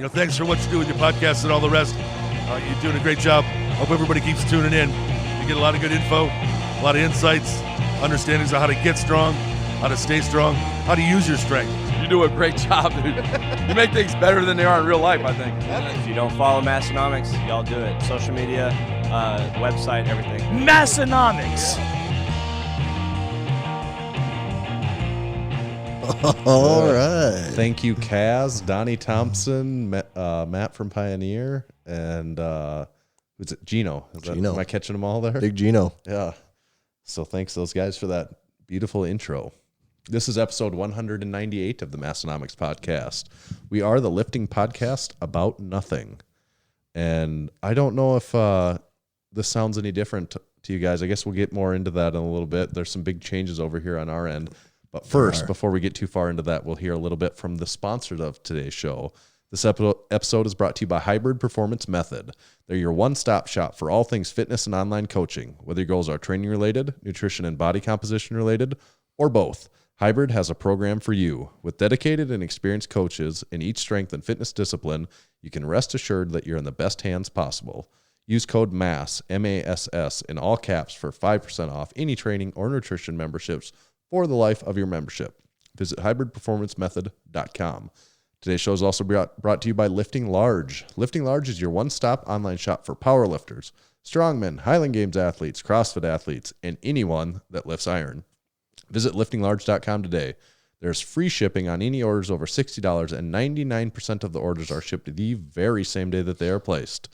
Thanks for what you do with your podcast and all the rest. You're doing a great job. Hope everybody keeps tuning in. You get a lot of good info, a lot of insights, understandings of how to get strong, how to stay strong, how to use your strength. You do a great job, dude. You make things better than they are in real life, I think. If you don't follow Massenomics, y'all do it. Social media, website, everything. Massenomics. All right. Thank you, Kaz, Donnie Thompson, Matt from Pioneer, and who's it? Gino. Gino. Am I catching them all there? Big Gino. Yeah. So thanks those guys for that beautiful intro. This is episode 198 of the Massenomics podcast. We are the lifting podcast about nothing. And I don't know if this sounds any different to you guys. I guess we'll get more into that in a little bit. There's some big changes over here on our end. But first, before we get too far into that, we'll hear a little bit from the sponsors of today's show. This episode is brought to you by Hybrid Performance Method. They're your one-stop shop for all things fitness and online coaching. Whether your goals are training-related, nutrition and body composition-related, or both, Hybrid has a program for you. With dedicated and experienced coaches in each strength and fitness discipline, you can rest assured that you're in the best hands possible. Use code MASS, M-A-S-S, in all caps for 5% off any training or nutrition memberships for the life of your membership. Visit hybridperformancemethod.com. Today's show is also brought to you by Lifting Large. Lifting Large is your one-stop online shop for powerlifters, strongmen, Highland Games athletes, CrossFit athletes, and anyone that lifts iron. Visit liftinglarge.com today. There's free shipping on any orders over $60, and 99% of the orders are shipped the very same day that they are placed.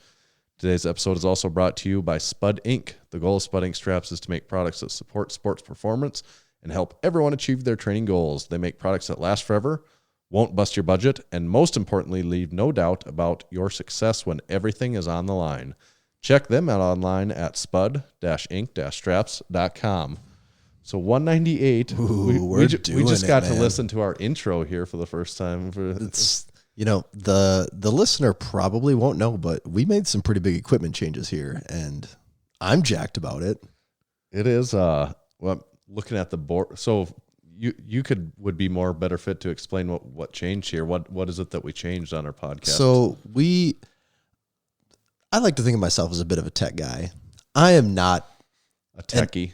Today's episode is also brought to you by Spud Inc. The goal of Spud Inc. straps is to make products that support sports performance and help everyone achieve their training goals. They make products that last forever, won't bust your budget, and most importantly, leave no doubt about your success when everything is on the line. Check them out online at spud-inc-straps.com. So 198, we just got to listen to our intro here for the first time. The listener probably won't know, but we made some pretty big equipment changes here, and I'm jacked about it. It is, looking at the board, so you would be more better fit to explain what changed here. What is it that we changed on our podcast? So I like to think of myself as a bit of a tech guy. I am not a techie.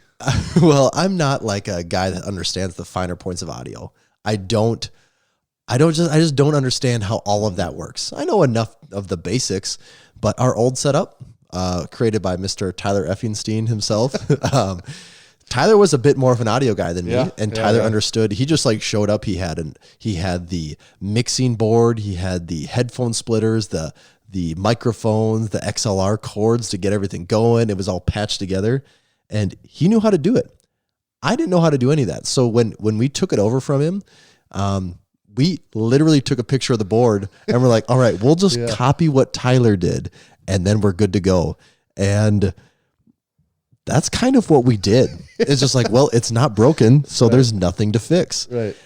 I'm not like a guy that understands the finer points of audio. I just don't understand how all of that works. I know enough of the basics, but our old setup, created by Mr. Tyler Effenstein himself, Tyler was a bit more of an audio guy than me, and Tyler understood. He just showed up. He had the mixing board, he had the headphone splitters, the microphones, the XLR cords to get everything going. It was all patched together, and he knew how to do it. I didn't know how to do any of that. So when we took it over from him, we literally took a picture of the board and we're like, all right, we'll just copy what Tyler did, and then we're good to go. And that's kind of what we did. It's just it's not broken, so there's nothing to fix. Right.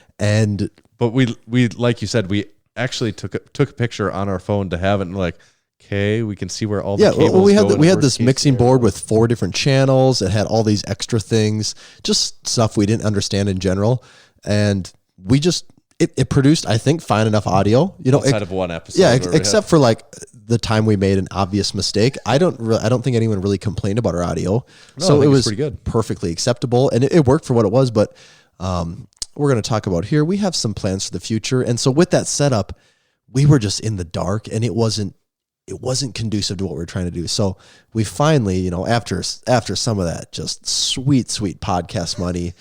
But we like you said, we actually took a picture on our phone to have it, and okay, we can see where all the cables we had this mixing board with 4 different channels. It had all these extra things, just stuff we didn't understand in general, and we just it produced, I think, fine enough audio. Outside of one episode. Yeah, except for the time we made an obvious mistake. I don't think anyone really complained about our audio. So it was pretty good, perfectly acceptable, and it worked for what it was. But we're going to talk about here, we have some plans for the future. And so with that setup, we were just in the dark, and it wasn't conducive to what we were trying to do. So we finally, after some of that just sweet podcast money,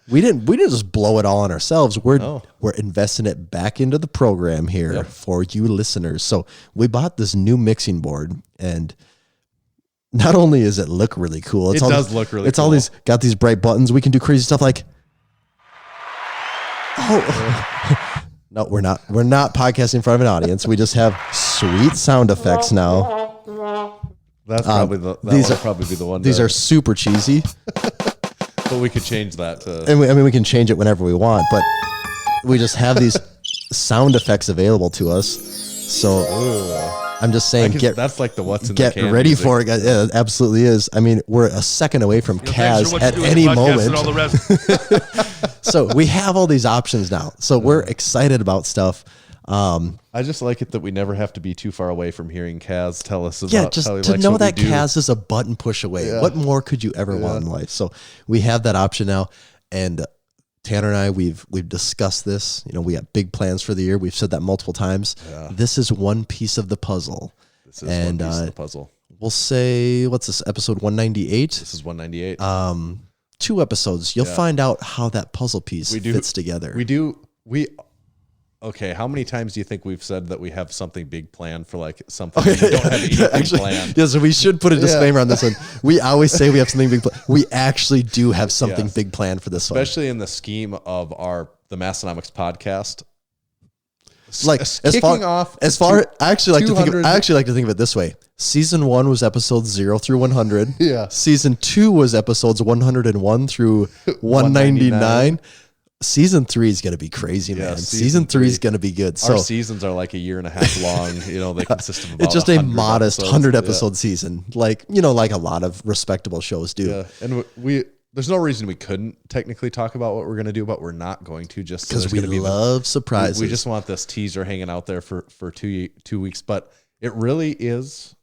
we didn't just blow it all on ourselves. We're investing it back into the program here for you listeners. So we bought this new mixing board, and not only does it look really cool, it does look really cool. It's all got these bright buttons. We can do crazy stuff like, no, we're not podcasting in front of an audience. We just have sweet sound effects now. That's probably probably be the one. These are super cheesy. But we could change that to... And we can change it whenever we want, but we just have these sound effects available to us. So I'm just saying, that's like the what's in the can. Get ready music. For it. Yeah, it absolutely is. I mean, we're a second away from Kaz at any moment. All the rest. So we have all these options now. So we're excited about stuff. I just like it that we never have to be too far away from hearing Kaz tell us about Yeah, just how he to likes know what we that do. Kaz is a button push away. Yeah. What more could you ever want in life? So we have that option now. And Tanner and I, we've discussed this. You know, we got big plans for the year. We've said that multiple times. Yeah. This is one piece of the puzzle. This is one piece of the puzzle. We'll say, what's this, episode 198? This is 198. 2 episodes. You'll find out how that puzzle piece fits together. Okay, how many times do you think we've said that we have something big planned for like something we don't have anything planned? Yeah, so we should put a disclaimer on this one. We always say we have something big planned. We actually do have something big planned for this one. Especially in the scheme of the Massenomics podcast. Like I actually like to think of it this way. Season 1 was episodes 0 through 100. Yeah. Season 2 was episodes 101 through 199. Season 3 is going to be crazy, man. Season 3 is going to be good. Our So season are like a year and a half long. You know, they consist of about it's just a 100 modest episodes. 100 episode season, like like a lot of respectable shows do. Yeah, and there's no reason we couldn't technically talk about what we're going to do, but we're not going to just Because we love surprises. We just want this teaser hanging out there for 2 weeks, but it really is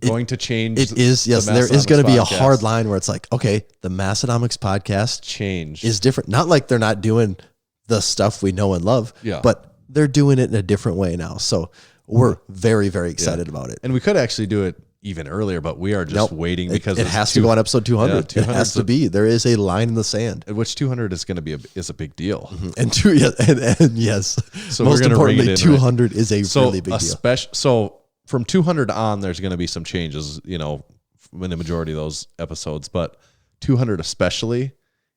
going to change. It is, yes. There is going to be a hard line where it's like, okay, the Massenomics podcast change is different. Not like they're not doing the stuff we know and love, Yeah. but they're doing it in a different way now. So we're very, very excited about it. And we could actually do it even earlier, but we are just waiting because it has to go on episode 200. It 200 has to be. There is a line in the sand. which 200 is going to be is a big deal. And yes. So Most we're gonna ring it importantly, in, 200 is a So really big deal. So from 200 on, there's going to be some changes, in the majority of those episodes, but 200 especially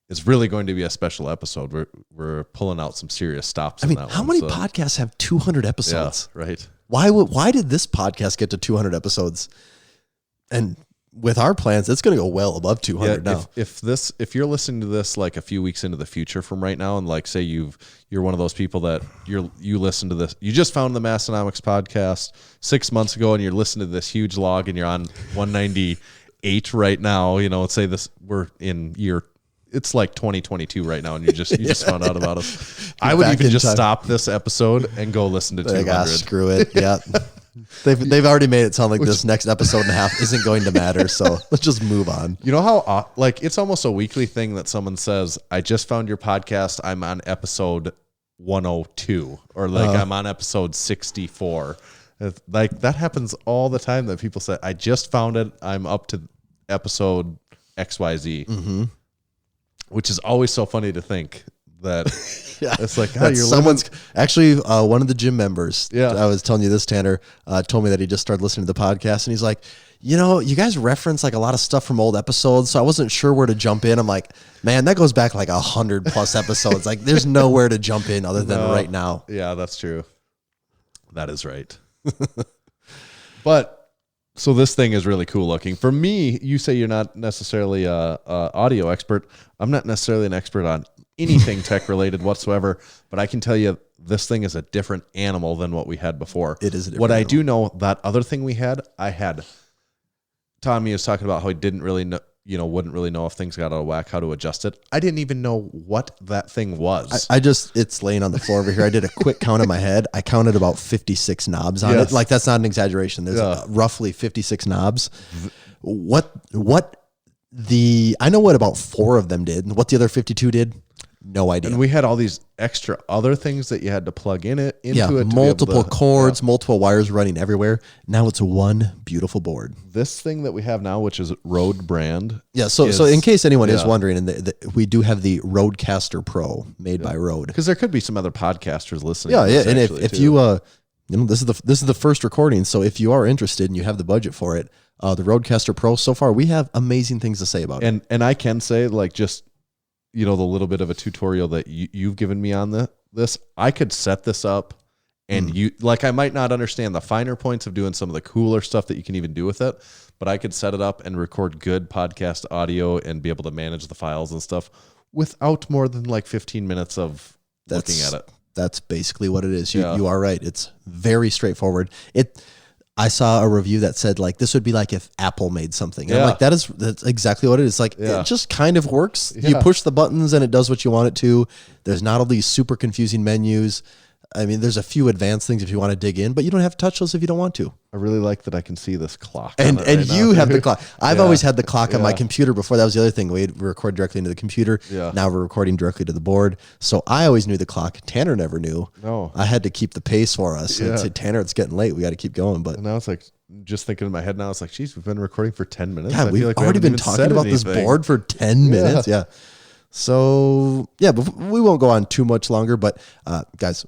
is really going to be a special episode. We're pulling out some serious stops. I mean, in that how one, many so- podcasts have 200 Yeah, episodes? right. Why did this podcast get to 200 episodes? And with our plans, it's going to go well above 200 now. If you're listening to this like a few weeks into the future from right now, and like say you're one of those people that you listen to this, you just found the Massenomics podcast 6 months ago, and you're listening to this huge log, and you're on 198 right now. Let's say we're in year. It's like 2022 right now, and you just found out about us. I would back even in just time. stop this episode and go listen to 200. Screw it. Yeah. They've already made it sound like this next episode and a half isn't going to matter. So let's just move on. You know how it's almost a weekly thing that someone says, I just found your podcast. I'm on episode 102 or I'm on episode 64. Like that happens all the time that people say, I just found it. I'm up to episode XYZ, which is always so funny to think that it's like, That someone's actually one of the gym members. Yeah. I was telling you this, Tanner, told me that he just started listening to the podcast and he's like, you guys reference like a lot of stuff from old episodes. So I wasn't sure where to jump in. I'm like, man, that goes back like 100+ episodes. Like there's nowhere to jump in other than right now. Yeah, that's true. That is right. But so this thing is really cool looking. For me, you say you're not necessarily a audio expert. I'm not necessarily an expert on anything tech related whatsoever, but I can tell you this thing is a different animal than what we had before. It is a different What I animal. do know, that other thing I had Tommy was talking about how he didn't really know, wouldn't really know if things got out of whack, how to adjust it. I didn't even know what that thing was. It's laying on the floor over here. I did a quick count in my head. I counted about 56 knobs on Yes. it. Like that's not an exaggeration. There's roughly 56 knobs. I know what about 4 of them did. What the other 52 did, no idea. And we had all these extra other things that you had to plug into it. To be able multiple to- cords, multiple wires running everywhere. Now it's one beautiful board. This thing that we have now, which is Rode brand. Yeah. So in case anyone is yeah. wondering, and we do have the Rodecaster Pro made by Rode. Because there could be some other podcasters listening. Yeah, to yeah. this And actually, if too. you, this is the first recording. So if you are interested and you have the budget for it, the Rodecaster Pro. So far, we have amazing things to say about it. and I can say just the little bit of a tutorial that you've given me on this, I could set this up and I might not understand the finer points of doing some of the cooler stuff that you can even do with it, but I could set it up and record good podcast audio and be able to manage the files and stuff without more than 15 minutes of looking at it. That's basically what it is. Yeah. You are right. It's very straightforward. I saw a review that said this would be like if Apple made something. And I'm Yeah. like, that's exactly what it is. Yeah. It just kind of works. You Yeah. push the buttons and it does what you want it to. There's not all these super confusing menus. I mean, there's a few advanced things if you want to dig in, but you don't have to touch those if you don't want to. I really like that I can see this clock. And you have the clock. I've always had the clock on my Yeah. computer before. That was the other thing. We record directly into the computer. Yeah. Now we're recording directly to the board. So I always knew the clock. Tanner never knew. No. I had to keep the pace for us. Yeah. And say, Tanner, it's getting late. We got to keep going. But And now it's like, just thinking in my head now, it's like, geez, we've been recording for 10 minutes. God, I we've feel like we already haven't been even talking said about this anything. board for 10 minutes. Yeah. So, yeah, but we won't go on too much longer. But, guys,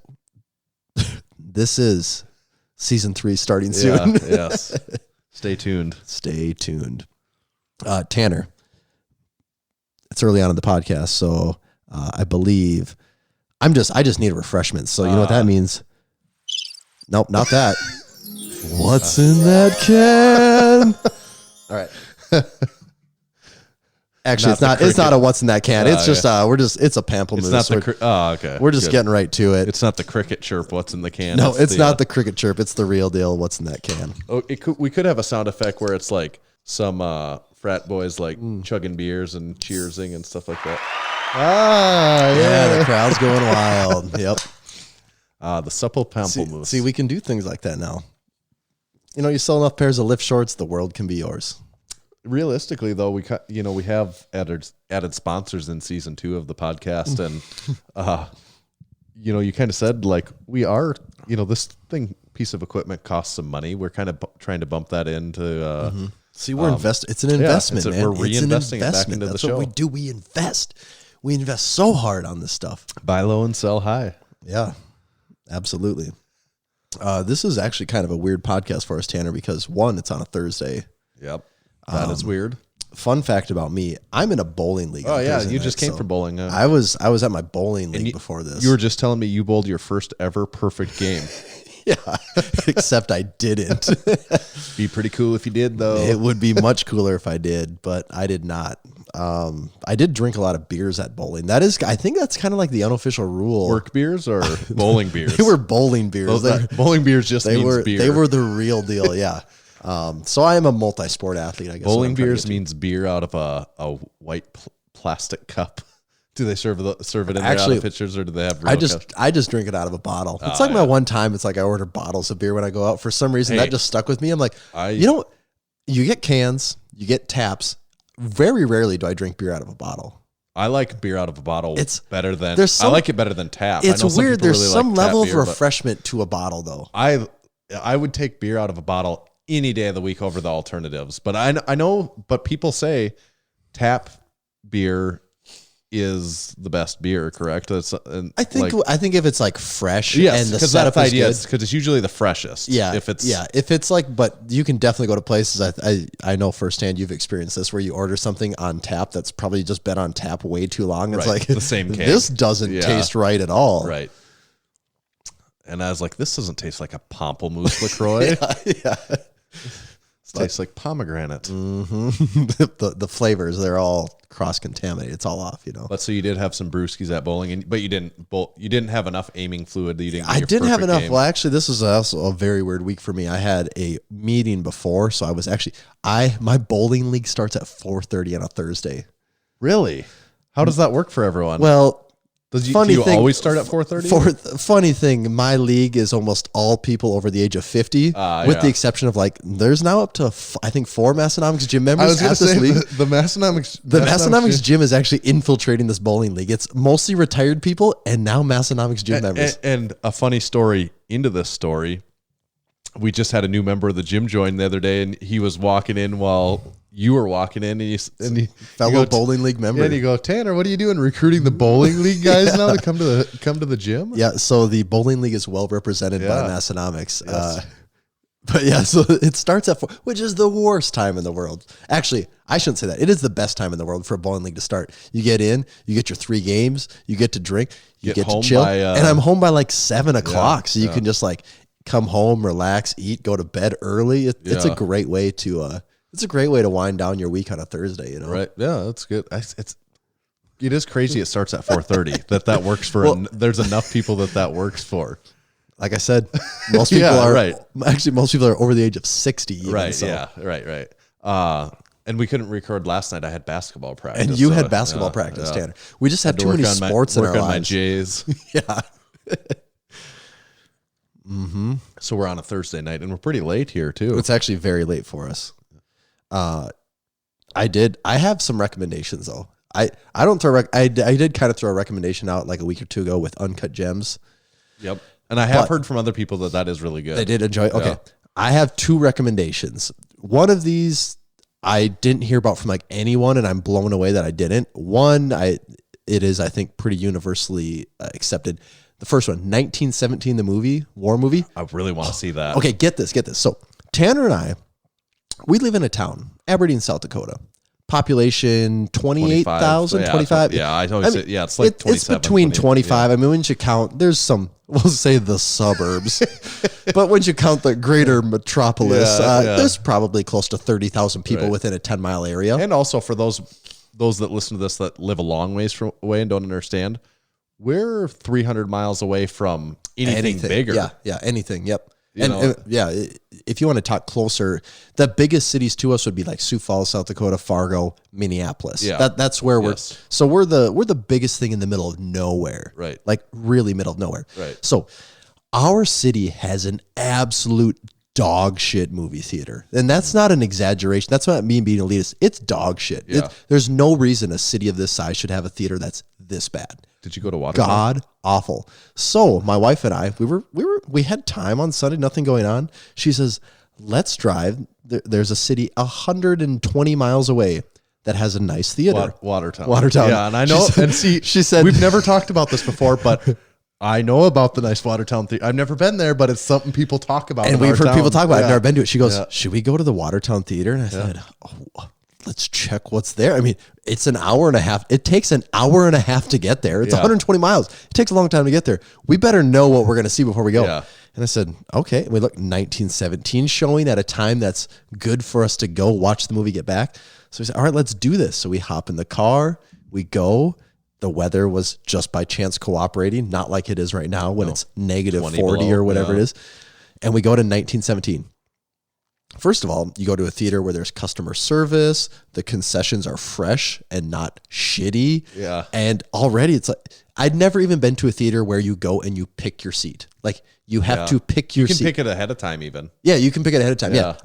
this is season 3 starting soon. Yeah, yes. Stay tuned. Stay tuned. Tanner, it's early on in the podcast, so I believe I just need a refreshment. So you know what that means? Nope, not that. What's in that can? All right. Actually, it's not a what's in that can. It's just it's a pamplemousse. It's not the okay. We're just Good. getting right to it. It's not the cricket chirp. What's in the can? No, it's not the cricket chirp. It's the real deal. What's in that can? Oh, we could have a sound effect where it's like some frat boys like chugging beers and cheersing and stuff like that. Yeah, the crowd's going wild. Yep. The supple pamplemousse. See, we can do things like that now. You know, you sell enough pairs of lift shorts, the world can be yours. Realistically, though, we have added sponsors in season 2 of the podcast, and you kind of said like we are, this piece of equipment costs some money. We're kind of trying to bump that into. See, we're It's an investment, man. We're reinvesting it back into the That's show. what we do. We invest. We invest so hard on this stuff. Buy low and sell high. Yeah, absolutely. This is actually kind of a weird podcast for us, Tanner, because one, it's on a Thursday. Yep, that is weird. Fun fact about me: I'm in a bowling league. Oh on yeah, Thursday you night, just came so from bowling. I was at my bowling league before this. You were just telling me you bowled your first ever perfect game. yeah, except I didn't. Be pretty cool if you did, though. It would be much cooler if I did, but I did not. I did drink a lot of beers at bowling. I think that's kind of like the unofficial rule. Work beers or bowling beers? They were bowling beers. Bowling beers just means beer. They were the real deal. Yeah. So I am a multi-sport athlete, I guess. Bowling beers means beer out of a white plastic cup. Do they serve it in there out of pitchers, or do they have real cups? I just drink it out of a bottle. It's like my one time. It's like I order bottles of beer when I go out. For some reason, that just stuck with me. I'm like, you get cans, you get taps. Very rarely do I drink beer out of a bottle. I like beer out of a bottle. It's better than I like it better than tap. It's weird. There's really some like level beer, of refreshment to a bottle, though. I would take beer out of a bottle any day of the week over the alternatives. But I know, but people say tap beer is the best beer, correct? I think if it's like fresh, yes, and the because setup that's the idea. is good, Because it's usually the freshest. Yeah, if it's like, but you can definitely go to places. I know firsthand. You've experienced this where you order something on tap that's probably just been on tap way too long. It's like the same can. This doesn't taste right at all. Right. And I was like, this doesn't taste like a Pamplemousse LaCroix. yeah. It tastes like pomegranate. Mm-hmm. the flavors, they're all cross-contaminated. It's all off, But so you did have some brewskis at bowling, but you didn't have enough aiming fluid that you didn't get I your didn't have perfect enough. game. Well, actually, this was also a very weird week for me. I had a meeting before, so I was actually my bowling league starts at 4:30 on a Thursday. Really? How does that work for everyone? Well, do you always start at 4:30? Funny thing, my league is almost all people over the age of 50, with the exception of there's now up to I think 4 Massenomics gym members at this league. The Massenomics. The Massenomics gym is actually infiltrating this bowling league. It's mostly retired people and now Massenomics gym members. And a funny story into this story. We just had a new member of the gym join the other day, and he was walking in while you were walking in, and fellow bowling league member. And you go, Tanner, what are you doing? Recruiting the bowling league guys now to come to the gym? Yeah, so the bowling league is well represented by Massenomics. Yes. But yeah, so it starts at 4, which is the worst time in the world. Actually, I shouldn't say that. It is the best time in the world for a bowling league to start. You get in, you get your 3 games, you get to drink, you get to chill, and I'm home by 7 o'clock, so you can just come home, relax, eat, go to bed early. It's a great way to wind down your week on a Thursday, Right. Yeah, that's good. It is crazy it starts at 4:30. that works for there's enough people that works for. Like I said, most people are right. Actually, most people are over the age of 60 even, right, so. yeah. Right. And we couldn't record last night. I had basketball practice. And you had basketball practice, Tanner. We just had too many sports in our lives. My Jays. Yeah. Mm-hmm. So we're on a Thursday night, and we're pretty late here too. It's actually very late for us. I have some recommendations though. I don't throw. I did kind of throw a recommendation out like a week or two ago with Uncut Gems. Yep. And I have heard from other people that is really good. They did enjoy it. Okay. Yeah. I have two recommendations. One of these I didn't hear about from like anyone, and I'm blown away that I didn't. One, it is, I think, pretty universally accepted. The first one, 1917, the movie, war movie. I really want to see that. Okay, get this. So Tanner and I, we live in a town, Aberdeen, South Dakota. Population 28,000, 25. Yeah, I always say, it's like 27. It's between 25. Yeah. I mean, when you count, there's some, we'll say the suburbs, but when you count the greater metropolis, there's probably close to 30,000 people within a 10-mile area. And also for those that listen to this that live a long ways away and don't understand, we're 300 miles away from anything bigger. Yeah, anything. Yep. And if you want to talk closer, the biggest cities to us would be like Sioux Falls, South Dakota, Fargo, Minneapolis. Yeah, that's where we're. So we're the biggest thing in the middle of nowhere. Right. Like really middle of nowhere. Right. So our city has an absolute dog shit movie theater, and that's not an exaggeration. That's not me being elitist. It's dog shit. Yeah. There's no reason a city of this size should have a theater that's this bad. Did you go to Watertown? God awful. So my wife and I, we had time on Sunday, nothing going on. She says, let's drive. There's a city 120 miles away that has a nice theater. Watertown. Yeah, and I know. She said, we've never talked about this before, but I know about the nice Watertown theater. I've never been there, but it's something people talk about. And we've heard people talk about it. I've never been to it. She goes, should we go to the Watertown theater? And I said, let's check what's there. I mean, it's an hour and a half. It takes an hour and a half to get there. It's 120 miles. It takes a long time to get there. We better know what we're going to see before we go. Yeah. And I said, okay. And we looked 1917 showing at a time that's good for us to go watch the movie, get back. So we said, all right, let's do this. So we hop in the car, we go. The weather was just by chance cooperating, not like it is right now when it's negative 40 below, or whatever it is. And we go to 1917. First of all, you go to a theater where there's customer service, the concessions are fresh and not shitty. Yeah. And already it's like, I'd never even been to a theater where you go and you pick your seat. Like you have to pick your seat. You can pick it ahead of time even. Yeah, you can pick it ahead of time. Yeah.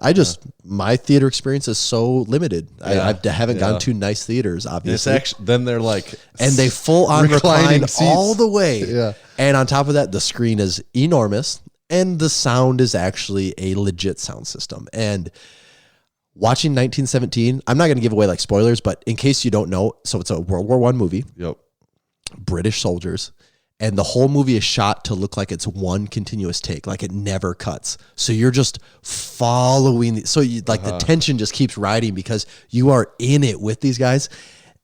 My theater experience is so limited. I haven't gone to nice theaters, obviously. It's actually, then they're like, and they full on recline all the way. Yeah. And on top of that, the screen is enormous. And the sound is actually a legit sound system. And watching 1917, I'm not going to give away like spoilers, but in case you don't know, so it's a World War I movie. Yep. British soldiers. And the whole movie is shot to look like it's one continuous take, like it never cuts. So you're just following. So you, like the tension just keeps riding because you are in it with these guys.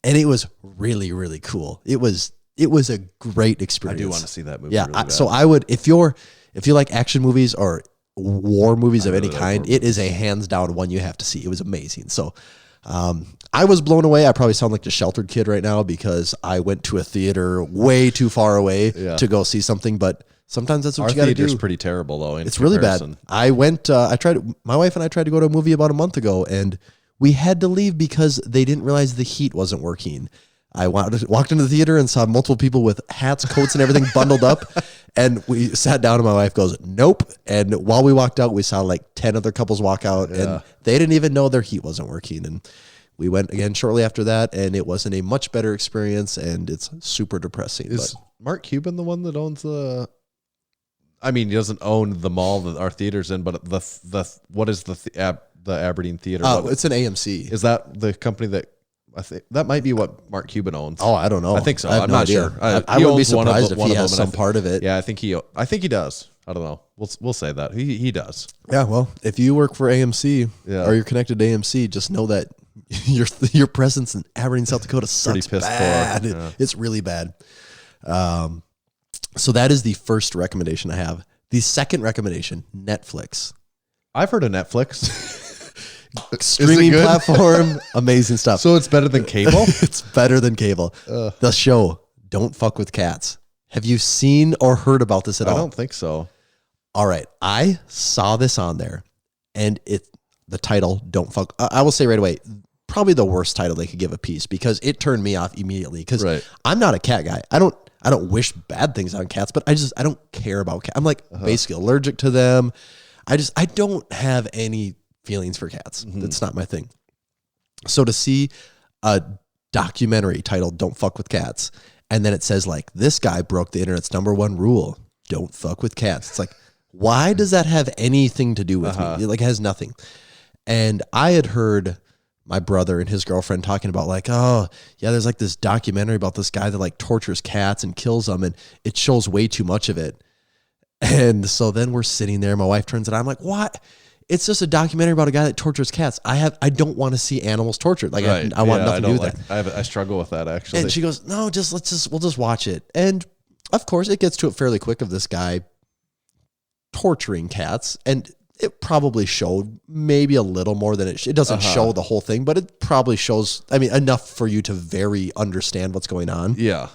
And it was really, really cool. It was a great experience. I do want to see that movie. Yeah. Really bad. So I would, if you like action movies or war movies of any kind, it is a hands down one you have to see. It was amazing. So I was blown away. I probably sound like the sheltered kid right now because I went to a theater way too far away to go see something. But sometimes that's what you got to do. Our theater's pretty terrible though. It's really bad. I went. My wife and I tried to go to a movie about a month ago, and we had to leave because they didn't realize the heat wasn't working. I walked into the theater and saw multiple people with hats, coats, and everything bundled up. And we sat down and my wife goes, nope. And while we walked out, we saw like 10 other couples walk out and they didn't even know their heat wasn't working. And we went again shortly after that and it wasn't a much better experience and it's super depressing. Is Mark Cuban the one that owns he doesn't own the mall that our theater's in, but what is the Aberdeen Theater? Oh, it's an AMC. Is that the company that, I think that might be what Mark Cuban owns. Oh, I don't know. I think so. I'm not sure. I wouldn't be surprised if he has some part of it. Yeah, I think he does. I don't know. We'll say that he does. Yeah. Well, if you work for AMC or you're connected to AMC, just know that your presence in Aberdeen, South Dakota sucks bad. Yeah. It's really bad. So that is the first recommendation I have. The second recommendation, Netflix. I've heard of Netflix. Streaming platform, amazing stuff. So it's better than cable? It's better than cable. The show, Don't Fuck with Cats. Have you seen or heard about this at all? I don't think so. All right. I saw this on there and the title, Don't Fuck. I will say right away, probably the worst title they could give a piece because it turned me off immediately. Because Right. I'm not a cat guy. I don't wish bad things on cats, but I don't care about cats. I'm like basically allergic to them. I don't have any feelings for cats. That's not my thing. So to see a documentary titled "Don't Fuck with Cats," and then it says like this guy broke the internet's #1 rule: don't fuck with cats. It's like, why does that have anything to do with me? It like has nothing. And I had heard my brother and his girlfriend talking about like, oh yeah, there's like this documentary about this guy that like tortures cats and kills them, and it shows way too much of it. And so then we're sitting there, my wife turns it on. I'm like, what? It's just a documentary about a guy that tortures cats. I don't want to see animals tortured. Like I want nothing to do with that. I struggle with that actually. And she goes, no, we'll just watch it. And of course it gets to it fairly quick of this guy torturing cats. And it probably showed maybe a little more than it doesn't show the whole thing, but it probably shows, enough for you to very understand what's going on. Yeah.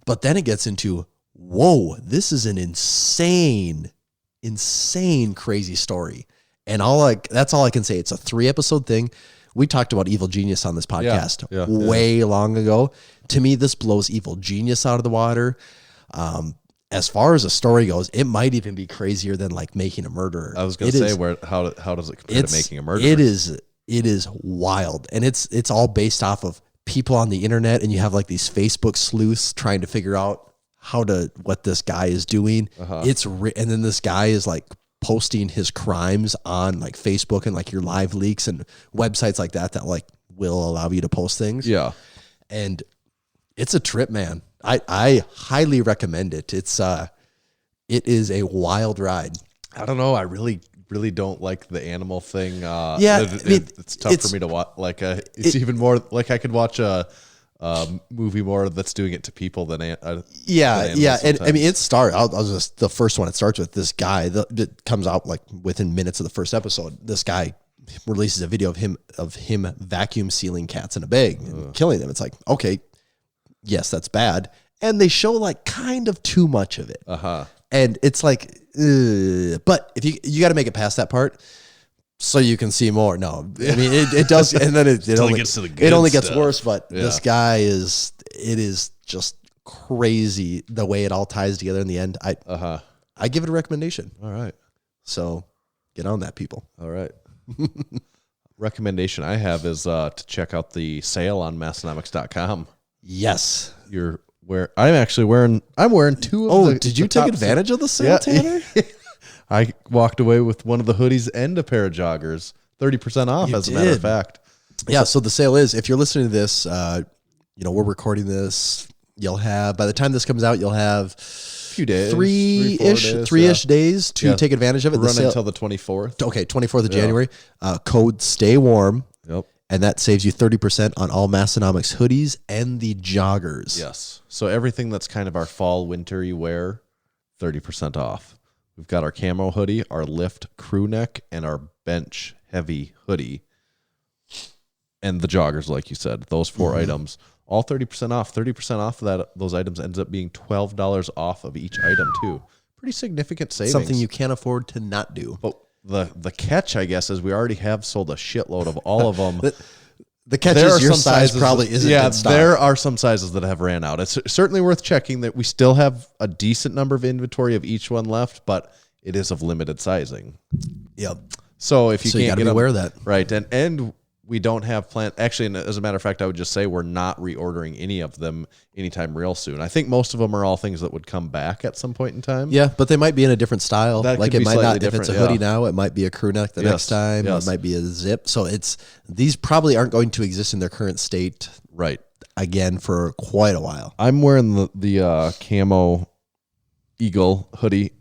But then it gets into, whoa, this is an insane, crazy story. And that's all I can say. It's a 3-episode thing. We talked about Evil Genius on this podcast way long ago. To me, this blows Evil Genius out of the water. As far as a story goes, it might even be crazier than like Making a Murderer. I was going to say, how does it compare to Making a Murderer? It is wild. And it's all based off of people on the internet, and you have like these Facebook sleuths trying to figure out what this guy is doing. And then this guy is like posting his crimes on like Facebook and like your live leaks and websites like that like will allow you to post things. Yeah. And it's a trip, man. I highly recommend it. It is a wild ride. I don't know. I really don't like the animal thing. It's tough for me to watch. Like, it's even more like I could watch a movie more that's doing it to people than yeah. And it starts. I'll just the first one. It starts with this guy that comes out like within minutes of the first episode. This guy releases a video of him vacuum sealing cats in a bag and killing them. It's like, okay, yes, that's bad. And they show like kind of too much of it. And it's like, but if you got to make it past that part so you can see more. No, it does. And then it only gets to the good only gets worse, but this guy it is just crazy the way it all ties together in the end. I give it a recommendation. All right. So get on that, people. All right. Recommendation I have is to check out the sale on Massenomics.com. Yes. I'm wearing two of the. Did you take advantage of the sale, Tanner? I walked away with one of the hoodies and a pair of joggers. 30% off, as a matter of fact. Yeah, so the sale is, if you're listening to this, we're recording this, by the time this comes out, you'll have Few days, three-ish days to take advantage of it. Run until the 24th. Okay, 24th of January. Code Stay Warm. Yep. And that saves you 30% on all Massenomics hoodies and the joggers. Yes. So everything that's kind of our fall wintry wear, 30% off. We've got our camo hoodie, our lift crew neck, and our bench heavy hoodie. And the joggers, like you said, those 4 items, all 30% off. 30% off of those items ends up being $12 off of each item too. Pretty significant savings. Something you can't afford to not do. But the catch, I guess, is we already have sold a shitload of all of them. The catch is your size probably isn't in stock. There are some sizes that have ran out. It's certainly worth checking that we still have a decent number of inventory of each one left, but it is of limited sizing. Yep. So if you can't get them, aware of that. Right. And we don't have actually, as a matter of fact, I would just say we're not reordering any of them anytime real soon. I think most of them are all things that would come back at some point in time. Yeah, but they might be in a different style. That like could it be might not, slightly if it's a different, hoodie now, it might be a crew neck the next time. Yes. It might be a zip. So these probably aren't going to exist in their current state. Right. Again, for quite a while. I'm wearing the camo Eagle hoodie.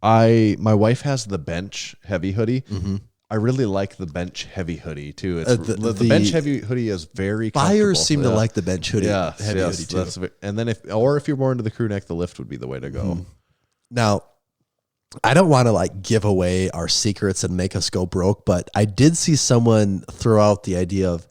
My wife has the bench heavy hoodie. Mm-hmm. I really like the bench heavy hoodie too. It's the bench heavy hoodie is very buyers seem to like the bench hoodie. Heavy hoodie too. And then if you're more into the crew neck, the lift would be the way to go. Mm-hmm. Now, I don't want to like give away our secrets and make us go broke, but I did see someone throw out the idea of,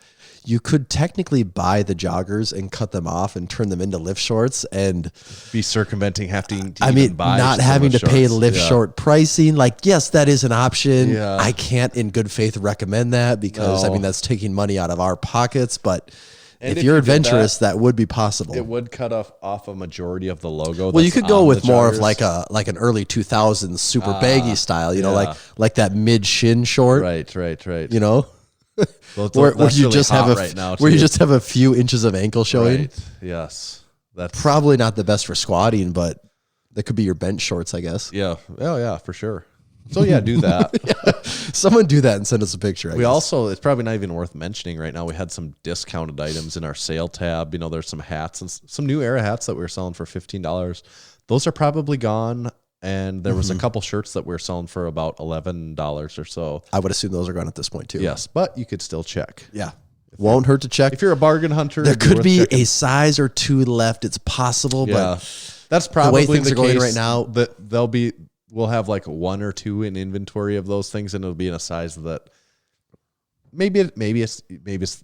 you could technically buy the joggers and cut them off and turn them into lift shorts and Be circumventing having to I even mean, buy not some having to lift pay shorts. lift Yeah. short pricing. Like, yes, that is an option. Yeah. I can't in good faith recommend that because I No. mean, that's taking money out of our pockets. But And if if you're you did adventurous, that would be possible. It would cut off a majority of the logo. Well, you that's could go on with the more of joggers. like an early 2000s super baggy style, you know, yeah. like that mid shin short, Right. you know, Well, where that's you really just have hot a right now, where you too. just have a few inches of ankle showing. Right. Yes. That's Probably not the best for squatting, but that could be your bench shorts, I guess. yeah. Oh yeah, for sure. So yeah, do that. Someone do that and send us a picture. I We guess. also, it's probably not even worth mentioning right now. We had some discounted items in our sale tab. You know, there's some hats and some new era hats that we were selling for $15. Those are probably gone. And there was a couple shirts that we were selling for about $11 or so. I would assume those are gone at this point too. Yes, but you could still check. Yeah. Won't hurt to check. If you're a bargain hunter, There it'd be could worth be checking. a size or two left. It's possible, Yeah, but that's probably things the are going case right now- That we'll have like one or two in inventory of those things, and it'll be in a size that maybe it's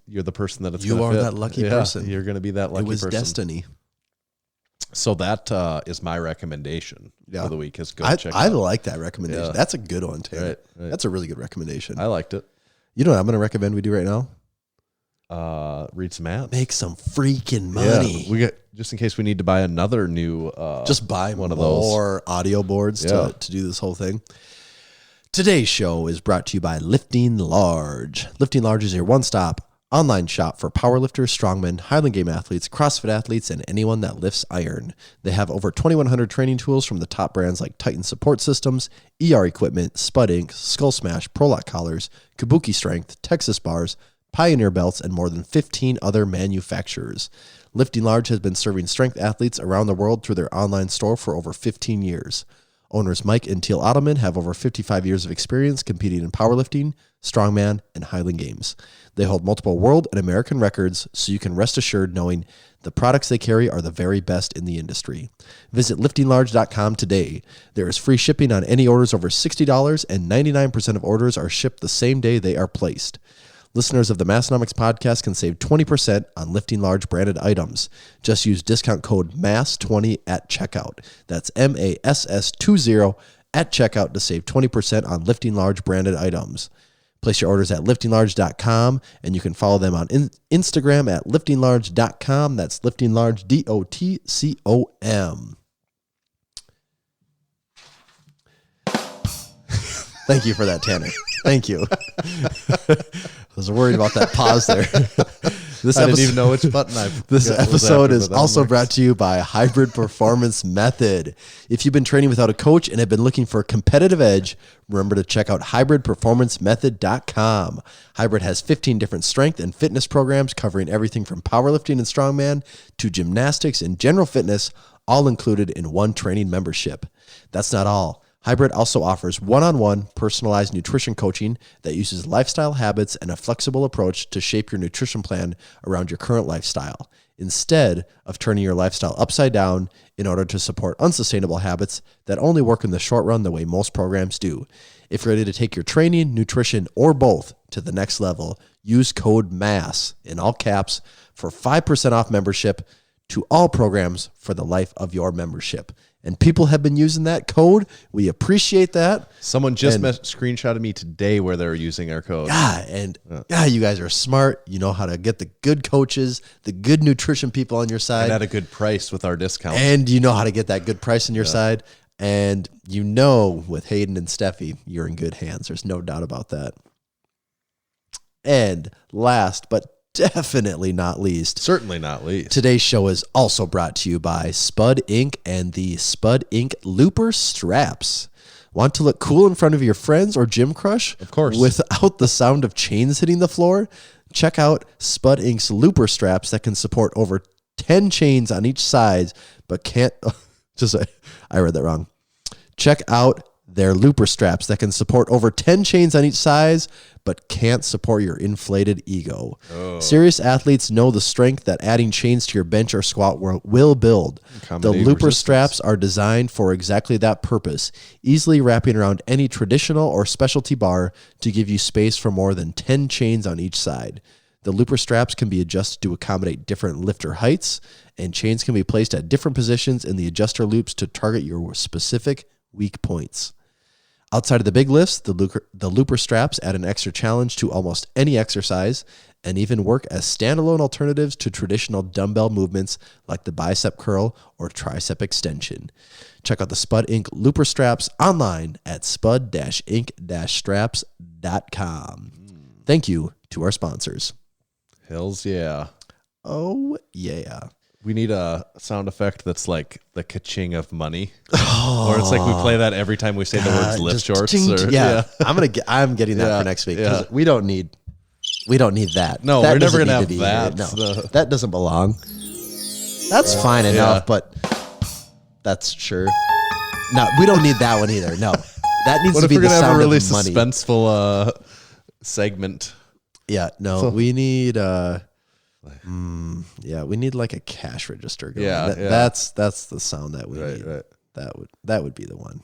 you're the person that it's You gonna are fit. that lucky Yeah, person. You're going to be that lucky it was person. destiny. So that is my recommendation Yeah. for the week. Is go I check. I it out. like that recommendation. Yeah. That's a good one, Taylor. Right. That's a really good recommendation. I liked it. You know what I'm going to recommend we do right now? Read some ads. Make some freaking money. Yeah, we get just in case we need to buy another new. Just buy one of those. more audio boards Yeah. to do this whole thing. Today's show is brought to you by Lifting Large. Lifting Large is your one-stop online shop for powerlifters, strongmen, Highland Game athletes, CrossFit athletes, and anyone that lifts iron. They have over 2,100 training tools from the top brands like Titan Support Systems, ER Equipment, Spud Inc., Skull Smash, ProLock Collars, Kabuki Strength, Texas Bars, Pioneer Belts, and more than 15 other manufacturers. Lifting Large has been serving strength athletes around the world through their online store for over 15 years. Owners Mike and Teal Ottoman have over 55 years of experience competing in powerlifting, strongman, and Highland Games. They hold multiple world and American records, so you can rest assured knowing the products they carry are the very best in the industry. Visit liftinglarge.com today. There is free shipping on any orders over $60, and 99% of orders are shipped the same day they are placed. Listeners of the Massenomics podcast can save 20% on Lifting Large branded items. Just use discount code MASS20 at checkout. That's MASS20 at checkout to save 20% on Lifting Large branded items. Place your orders at liftinglarge.com, and you can follow them on Instagram at liftinglarge.com. That's liftinglarge, DOTCOM. Thank you for that, Tanner. Thank you. I was worried about that pause there. This I didn't even know which button I. This was episode after, is but that also works. brought to you by Hybrid Performance Method. If you've been training without a coach and have been looking for a competitive edge, remember to check out hybridperformancemethod.com. Hybrid has 15 different strength and fitness programs covering everything from powerlifting and strongman to gymnastics and general fitness, all included in one training membership. That's not all. Hybrid also offers one-on-one personalized nutrition coaching that uses lifestyle habits and a flexible approach to shape your nutrition plan around your current lifestyle, instead of turning your lifestyle upside down in order to support unsustainable habits that only work in the short run the way most programs do. If you're ready to take your training, nutrition, or both to the next level, use code MASS in all caps for 5% off membership to all programs for the life of your membership. And people have been using that code. We appreciate that. Someone just screenshotted me today where they're using our code. Yeah, you guys are smart. You know how to get the good coaches, the good nutrition people on your side. And at a good price with our discount. And you know how to get that good price on your side. And you know, with Hayden and Steffi, you're in good hands. There's no doubt about that. And last, but definitely not least, Certainly not least. today's show is also brought to you by Spud Inc. and the Spud Inc. Looper Straps. Want to look cool in front of your friends or gym crush? Of course. Without the sound of chains hitting the floor? Check out Spud Inc.'s Looper Straps that can support over 10 chains on each side, but can't... I read that wrong. Check out their Looper Straps that can support over 10 chains on each side, but can't support your inflated ego. Serious athletes know the strength that adding chains to your bench or squat will build. The Accommodate Looper resistance. Straps are designed for exactly that purpose, easily wrapping around any traditional or specialty bar to give you space for more than 10 chains on each side. The looper straps can be adjusted to accommodate different lifter heights, and chains can be placed at different positions in the adjuster loops to target your specific weak points. Outside of the big lifts, the looper straps add an extra challenge to almost any exercise and even work as standalone alternatives to traditional dumbbell movements like the bicep curl or tricep extension. Check out the Spud Inc. looper straps online at spud-inc-straps.com. Thank you to our sponsors. Hells yeah. Oh, yeah. We need a sound effect that's like the ka-ching of money. Or it's like we play that every time we say the words lift Just shorts. ting, Or, yeah. I'm getting that Yeah, for next week. yeah. 'Cause we don't need that. No, That we're never doesn't gonna need to have be that. here. No, So- that doesn't belong. That's fine enough, but that's sure. No, we don't need that one either. No, that needs What to if be we're the going to have a sound really of money. suspenseful segment? Yeah, no, So- we need. We need like a cash register going. Yeah, yeah. That's the sound that we Right, need. right. That would be the one.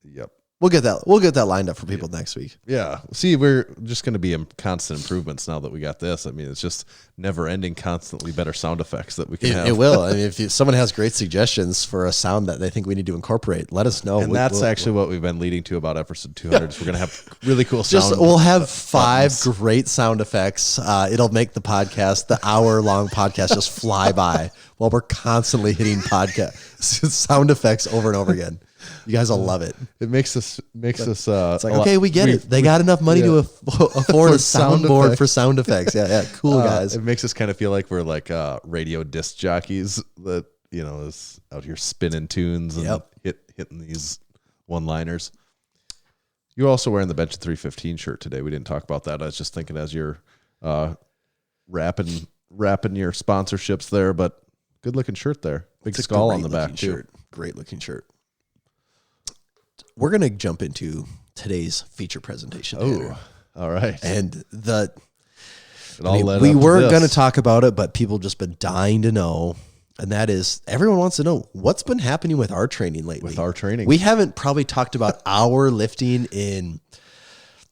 Yep. We'll get that lined up for people next week. Yeah. See, we're just going to be in constant improvements now that we got this. I mean, it's just never ending, constantly better sound effects that we can have. It will. I mean, if someone has great suggestions for a sound that they think we need to incorporate, let us know. And that's actually what we've been leading to about episode 200. Is we're going to have really cool sound. we'll have 5 buttons. great sound effects. It'll make the hour-long podcast, just fly by while we're constantly hitting podcast sound effects over and over again. You guys will love it. It makes us. It's It's like, okay, we get it. They got enough money to afford a sound soundboard effects. for sound effects. Yeah, cool guys. It makes us kind of feel like we're like radio disc jockeys that is out here spinning tunes and hitting these one-liners. You're also wearing the Bench at 315 shirt today. We didn't talk about that. I was just thinking as you're wrapping your sponsorships there, but good looking shirt there. Big It's a skull on the great-looking back too. shirt. Great looking shirt. We're gonna jump into today's feature presentation. Tanner. Oh, all right. And It all led we up to weren't this. going to talk about it, but people just been dying to know. And that is, everyone wants to know what's been happening with our training lately. With our training. We haven't probably talked about our lifting in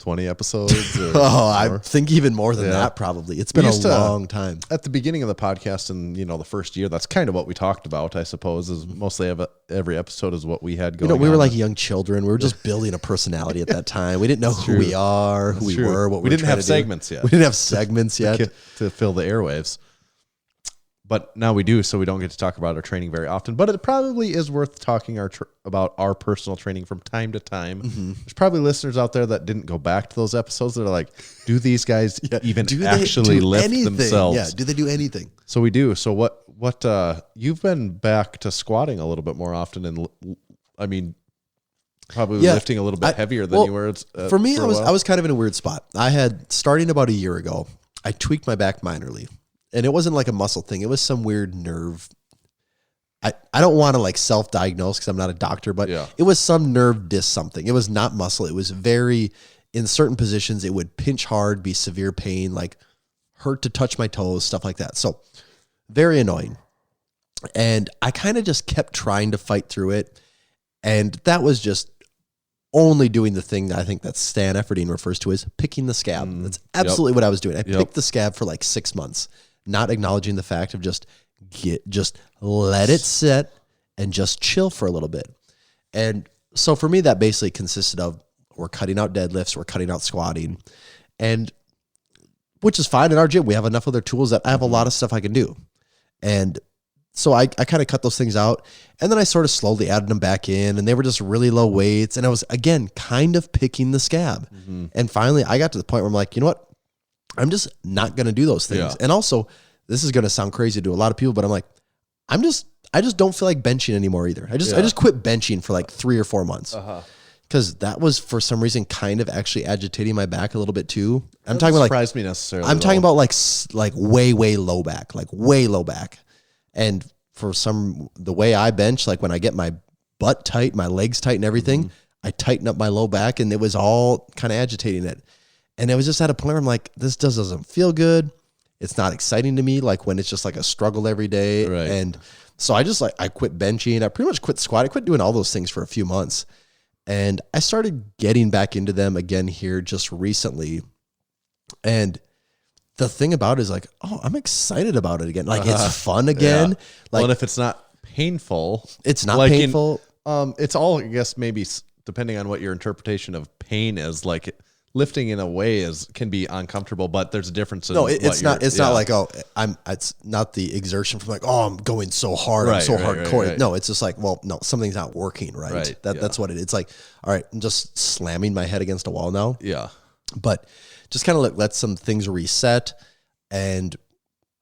20 episodes. Or I more. think even more than Yeah. that probably. It's been a used to- long time. At the beginning of the podcast and, the first year, that's kind of what we talked about, I suppose, is mostly every episode is what we had going We were on. like young children. We were just building a personality at that time. We didn't know who we are, who we true. were, what We we didn't were have trying to do. segments yet. We didn't have segments yet. to fill the airwaves. But now we do, so we don't get to talk about our training very often. But it probably is worth talking about our personal training from time to time. There's probably listeners out there that didn't go back to those episodes that are like, do these guys even Do they actually do lift anything? themselves? Yeah. Do they do anything? So we do. So what you've been back to squatting a little bit more often, and I mean, probably Yeah, lifting a little bit heavier than you were. For me, a I while. was kind of in a weird spot. I had, starting about a year ago, I tweaked my back minorly. And it wasn't like a muscle thing. It was some weird nerve. I don't want to like self-diagnose because I'm not a doctor, but Yeah. it was some nerve disc something. It was not muscle. It was very, in certain positions, it would pinch hard, be severe pain, like hurt to touch my toes, stuff like that. So very annoying. And I kind of just kept trying to fight through it. And that was just only doing the thing that I think that Stan Efferding refers to as picking the scab. That's absolutely what I was doing. I picked the scab for like 6 months, not acknowledging the fact of just let it sit and just chill for a little bit. And so for me, that basically consisted of, we're cutting out deadlifts, we're cutting out squatting, and which is fine in our gym. We have enough other tools that I have a lot of stuff I can do. And so I kind of cut those things out, and then I sort of slowly added them back in, and they were just really low weights. And I was, again, kind of picking the scab. And finally I got to the point where I'm like, you know what? I'm just not going to do those things. Yeah. And also, this is going to sound crazy to a lot of people, but I'm like, I just don't feel like benching anymore either. I just quit benching for like 3 or 4 months. Because that was, for some reason, kind of actually agitating my back a little bit too. I'm talking about surprised me necessarily. I'm talking about like way low back, like way low back. And for the way I bench, like when I get my butt tight, my legs tight and everything, I tighten up my low back, and it was all kind of agitating it. And it was just at a point where I'm like, this doesn't feel good. It's not exciting to me. Like when it's just like a struggle every day. Right. And so I just I quit benching. I pretty much quit squatting. I quit doing all those things for a few months. And I started getting back into them again here just recently. And the thing about it is like, oh, I'm excited about it again. Like it's fun again. Yeah. Like and if it's not painful, it's not like painful. It's all, I guess, maybe depending on what your interpretation of pain is. Like lifting in a way can be uncomfortable, but there's a difference. No, it's not. It's not like, oh, it's not the exertion from like, oh, I'm going so hard, I'm so hardcore. Right. No, it's just like, well, no, something's not working right. That's what it is. It's like, all right, I'm just slamming my head against a wall now. Yeah. But just kind of let some things reset. And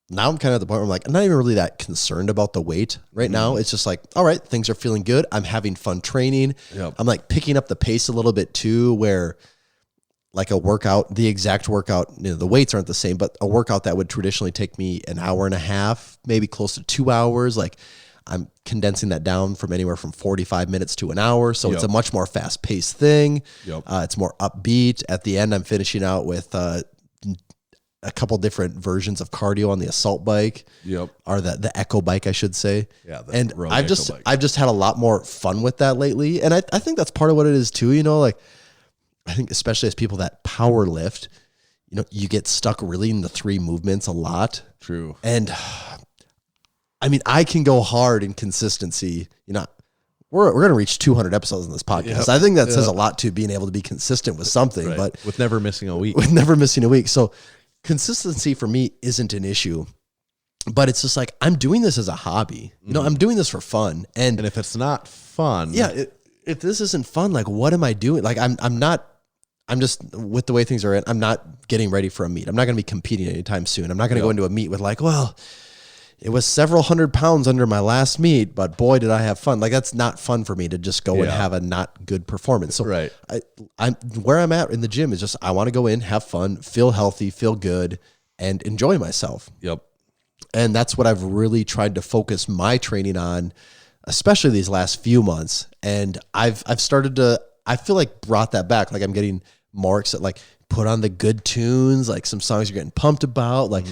now I'm kind of at the point where I'm like, I'm not even really that concerned about the weight right now. It's just like, all right, things are feeling good. I'm having fun training. Yep. I'm like picking up the pace a little bit too, where like a workout, the exact workout, the weights aren't the same, but a workout that would traditionally take me an hour and a half, maybe close to 2 hours, like I'm condensing that down from anywhere from 45 minutes to an hour. So it's a much more fast paced thing. Yep. It's more upbeat. At the end, I'm finishing out with a couple different versions of cardio on the assault bike. Yep. Or the echo bike, I should say. Yeah. And I've just had a lot more fun with that lately. And I think that's part of what it is too, like I think especially as people that power lift, you get stuck really in the 3 movements a lot. True. And I mean, I can go hard in consistency. We're going to reach 200 episodes in this podcast. I think that says a lot to being able to be consistent with something, but with never missing a week. So consistency for me isn't an issue, but it's just like, I'm doing this as a hobby. I'm doing this for fun. And if it's not fun, if this isn't fun, like what am I doing? Like I'm just, with the way things are, I'm not getting ready for a meet. I'm not going to be competing anytime soon. I'm not going to go into a meet with like, well, it was several 100 pounds under my last meet, but boy, did I have fun. Like that's not fun for me to just go and have a not good performance. So I'm where I'm at in the gym is just, I want to go in, have fun, feel healthy, feel good, and enjoy myself. Yep. And that's what I've really tried to focus my training on, especially these last few months. And I've started to, I feel like brought that back. Like I'm getting more excited, like put on the good tunes, like some songs you're getting pumped about. Like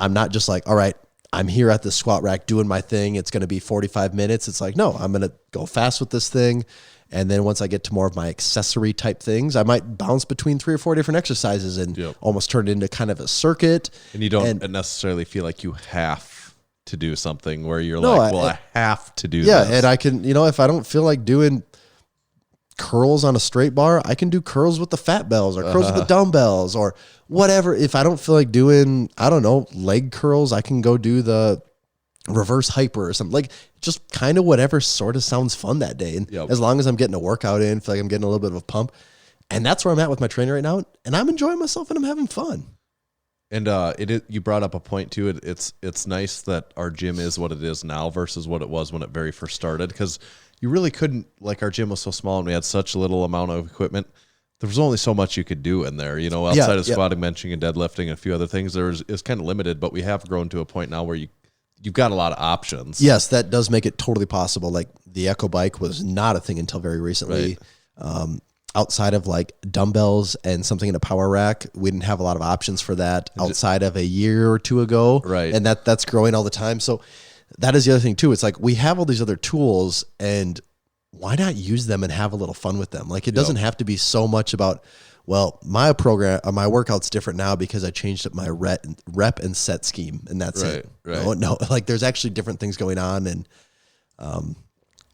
I'm not just like, all right, I'm here at the squat rack doing my thing. It's going to be 45 minutes. It's like, no, I'm going to go fast with this thing. And then once I get to more of my accessory type things, I might bounce between 3 or 4 different exercises and almost turn it into kind of a circuit. And you don't necessarily feel like you have to do something where you're I have to do this. Yeah, and I can, if I don't feel like doing curls on a straight bar, I can do curls with the fat bells or curls with the dumbbells or whatever. If I don't feel like doing, I don't know, leg curls, I can go do the reverse hyper or something. Like just kind of whatever sort of sounds fun that day. And as long as I'm getting a workout in, feel like I'm getting a little bit of a pump. And that's where I'm at with my training right now. And I'm enjoying myself and I'm having fun. And you brought up a point too. It's nice that our gym is what it is now versus what it was when it very first started, because you really couldn't, like our gym was so small and we had such little amount of equipment. There was only so much you could do in there, outside of squatting, benching, and deadlifting and a few other things. It's kind of limited, but we have grown to a point now where you've got a lot of options. Yes, that does make it totally possible. Like the Echo bike was not a thing until very recently. Right. Outside of like dumbbells and something in a power rack, we didn't have a lot of options for that outside of a year or 2 ago. Right. And that's growing all the time. So that is the other thing too. It's like we have all these other tools, and why not use them and have a little fun with them? Like it doesn't have to be so much about, well, my workout's different now because I changed up my rep and set scheme, and that's it. Right. No, like there's actually different things going on, and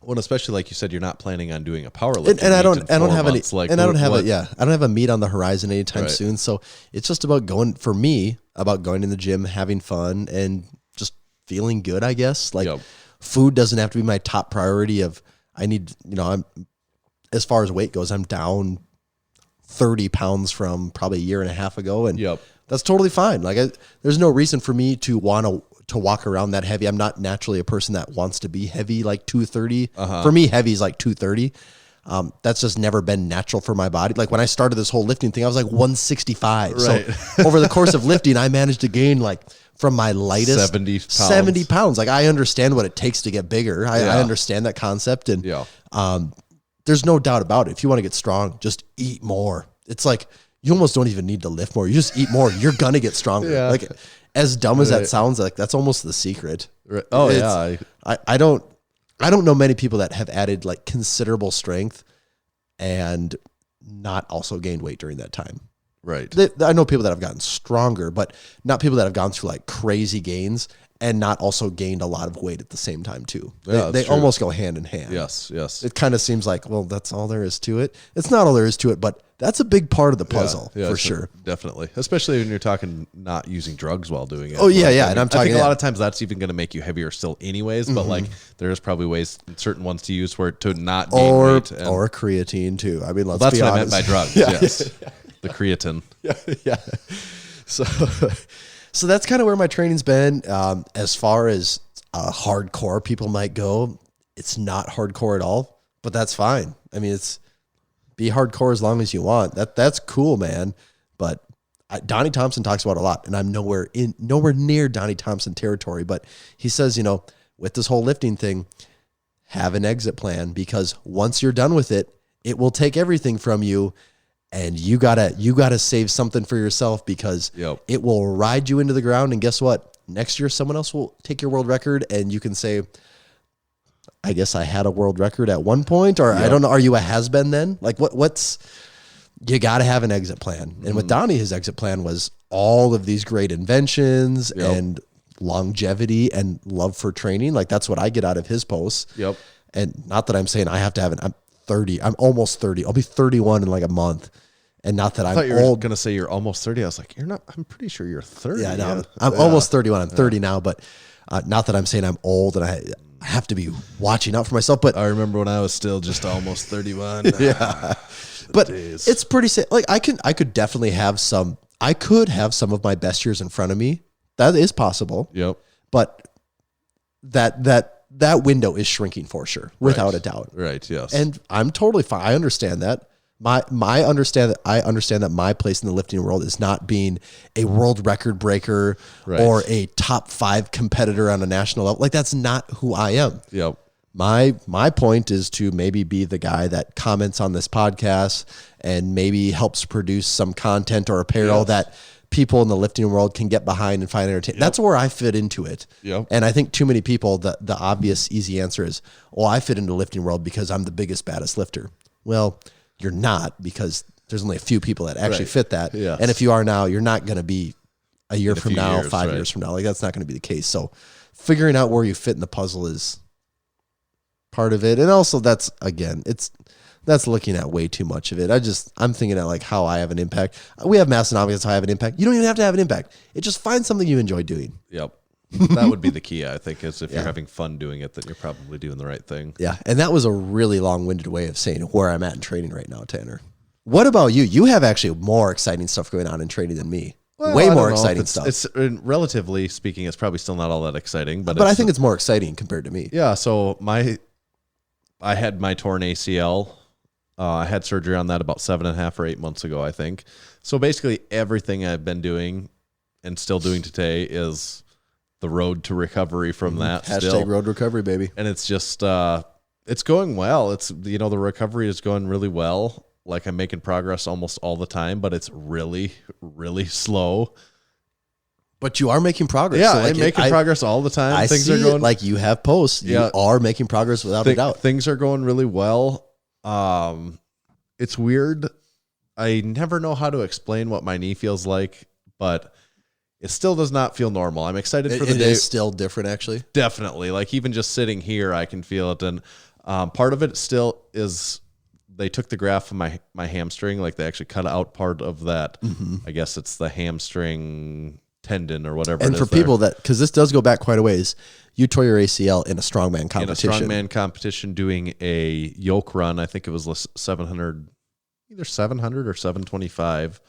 well, especially like you said, you're not planning on doing a powerlifting. And I don't have any, like, and I don't have a meet on the horizon anytime soon. So it's just about going in the gym, having fun, and just feeling good, I guess. Like food doesn't have to be my top priority of, I'm, as far as weight goes, I'm down 30 pounds from probably a year and a half ago. And that's totally fine. Like there's no reason for me to want to walk around that heavy. I'm not naturally a person that wants to be heavy, like 230. For me, heavy is like 230. That's just never been natural for my body. Like when I started this whole lifting thing, I was like 165. Right. So over the course of lifting, I managed to gain like from my lightest 70 pounds. Like I understand what it takes to get bigger. I understand that concept. And there's no doubt about it. If you want to get strong, just eat more. It's like, you almost don't even need to lift more. You just eat more. You're going to get stronger. Like as dumb as that sounds, like that's almost the secret. Oh yeah. I don't know many people that have added like considerable strength and not also gained weight during that time. Right. I know people that have gotten stronger, but not people that have gone through like crazy gains and not also gained a lot of weight at the same time too. Yeah, They that's true. almost go hand in hand. Yes. It kind of seems like, well, that's all there is to it. It's not all there is to it, but that's a big part of the puzzle Yeah, for sure. Definitely. Especially when you're talking not using drugs while doing it. Oh, yeah, Like, yeah. I And mean, I'm talking, I think a lot of times that's even going to make you heavier still anyways, but like there's probably ways, certain ones to use where to not gain weight. And, or creatine too. I mean, let's that's be what honest. I meant by drugs. Yeah. Yes. The creatine. Yeah. So that's kind of where my training's been. As far as hardcore people might go, it's not hardcore at all, but that's fine. I mean, it's be hardcore as long as you want. That's cool, man. But Donnie Thompson talks about it a lot, and I'm nowhere near Donnie Thompson territory. But he says, with this whole lifting thing, have an exit plan, because once you're done with it, it will take everything from you. And you gotta save something for yourself, because it will ride you into the ground. And guess what? Next year, someone else will take your world record, and you can say, I guess I had a world record at one point, or I don't know. Are you a has-been then? Like what's, you got to have an exit plan. And with Donnie, his exit plan was all of these great inventions and longevity and love for training. Like that's what I get out of his posts. Yep. And not that I'm saying I have to have it. I'm 30. I'm almost 30. I'll be 31 in like a month. And not that I I'm thought you were old. going to say you're almost 30. I was like, you're not, I'm pretty sure you're 30. Yeah, no, I'm almost 31. I'm 30 now, but not that I'm saying I'm old and I have to be watching out for myself. But I remember when I was still just almost 31. but days. it's pretty safe. Like I could definitely have some of my best years in front of me. That is possible. Yep. But that window is shrinking for sure, without a doubt. Right. Yes. And I'm totally fine. I understand that. I understand that my place in the lifting world is not being a world record breaker or a top 5 competitor on a national level. Like that's not who I am. Yep. My point is to maybe be the guy that comments on this podcast and maybe helps produce some content or apparel that people in the lifting world can get behind and find entertaining. That's where I fit into it. Yep. And I think too many people, the obvious easy answer is, well, I fit into the lifting world because I'm the biggest, baddest lifter. Well, you're not, because there's only a few people that actually fit that. Yes. And if you are now, you're not going to be a year from few now, years, 5 years from now. Like that's not going to be the case. So figuring out where you fit in the puzzle is part of it. And also that's looking at way too much of it. I'm thinking at like how I have an impact. We have Massenomics, that's how I have an impact. You don't even have to have an impact. It just find something you enjoy doing. Yep. That would be the key, I think, is if you're having fun doing it, then you're probably doing the right thing. Yeah. And that was a really long-winded way of saying where I'm at in training right now, Tanner. What about you? You have actually more exciting stuff going on in training than me. Well, way I don't more know if exciting it's, stuff. It's relatively speaking, it's probably still not all that exciting, but I think it's more exciting compared to me. Yeah. So I had my torn ACL. I had surgery on that about 7.5 or 8 months ago, I think. So basically everything I've been doing and still doing today is the road to recovery from that. Hashtag road recovery, baby. And it's just, it's going well. It's, the recovery is going really well. Like I'm making progress almost all the time, but it's really, really slow. But you are making progress. Yeah, So, like, I'm making progress all the time. I Things see are going like you have posts. You are making progress without a doubt. Things are going really well. It's weird. I never know how to explain what my knee feels like, but it still does not feel normal. I'm excited for the day. It is still different, actually. Definitely. Like even just sitting here, I can feel it. And part of it still is they took the graft from my hamstring. Like they actually cut out part of that. I guess it's the hamstring tendon or whatever. And for people that, because this does go back quite a ways, you tore your ACL in a strongman competition. In a strongman competition doing a yoke run. I think it was 700, either 700 or 725.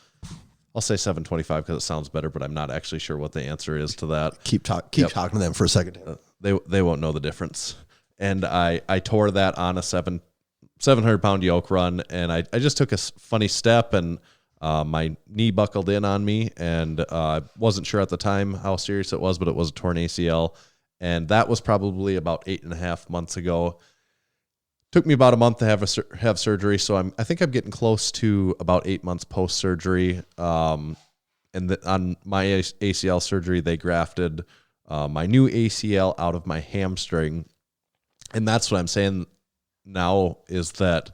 I'll say 725 because it sounds better, but I'm not actually sure what the answer is to that. Keep talking to them for a second. They won't know the difference. And I tore that on a 700-pound yoke run, and I just took a funny step, and my knee buckled in on me, and I wasn't sure at the time how serious it was, but it was a torn ACL, and that was probably about 8.5 months ago. Took me about a month to have surgery, so I think I'm getting close to about 8 months post surgery. And on my ACL surgery, they grafted my new ACL out of my hamstring, and that's what I'm saying now is that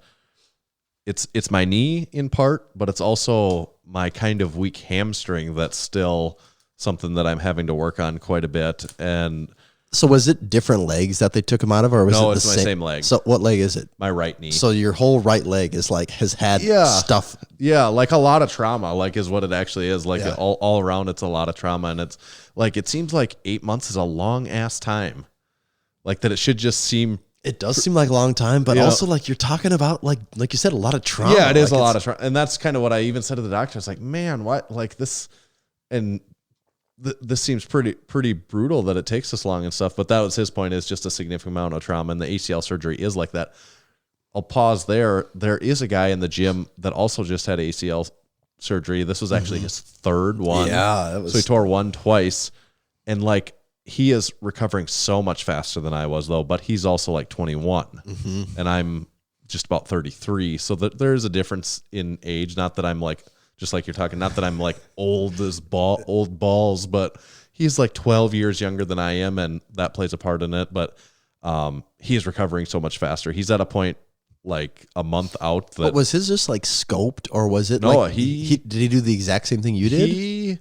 it's my knee in part, but it's also my kind of weak hamstring that's still something that I'm having to work on quite a bit. And So was it different legs that they took him out of, or was no, it the it's my same leg. So what leg is it? My right knee. So your whole right leg is like has had stuff. Yeah, like a lot of trauma, like is what it actually is. Like Yeah. all around, it's a lot of trauma, and it's like it seems like 8 months is a long ass time. Like that, it should just seem. It does seem like a long time, but also like you're talking about like you said, a lot of trauma. Yeah, it is like a lot of trauma, and that's kind of what I even said to the doctor. I was like, man, what like this, and this seems pretty brutal that it takes this long and stuff. But that was his point, is just a significant amount of trauma, and the ACL surgery is like that. I'll pause there. There is a guy in the gym that also just had ACL surgery. This was actually his third one. Yeah, that was... So he tore one twice, and like he is recovering so much faster than I was, though. But he's also like 21, and I'm just about 33. So there's a difference in age. Not that I'm like, just like you're talking, not that I'm like old balls, but he's like 12 years younger than I am, and that plays a part in it. But he is recovering so much faster. He's at a point like a month out. That But was his just like scoped, or was it? No, like, he did he do the exact same thing you did? He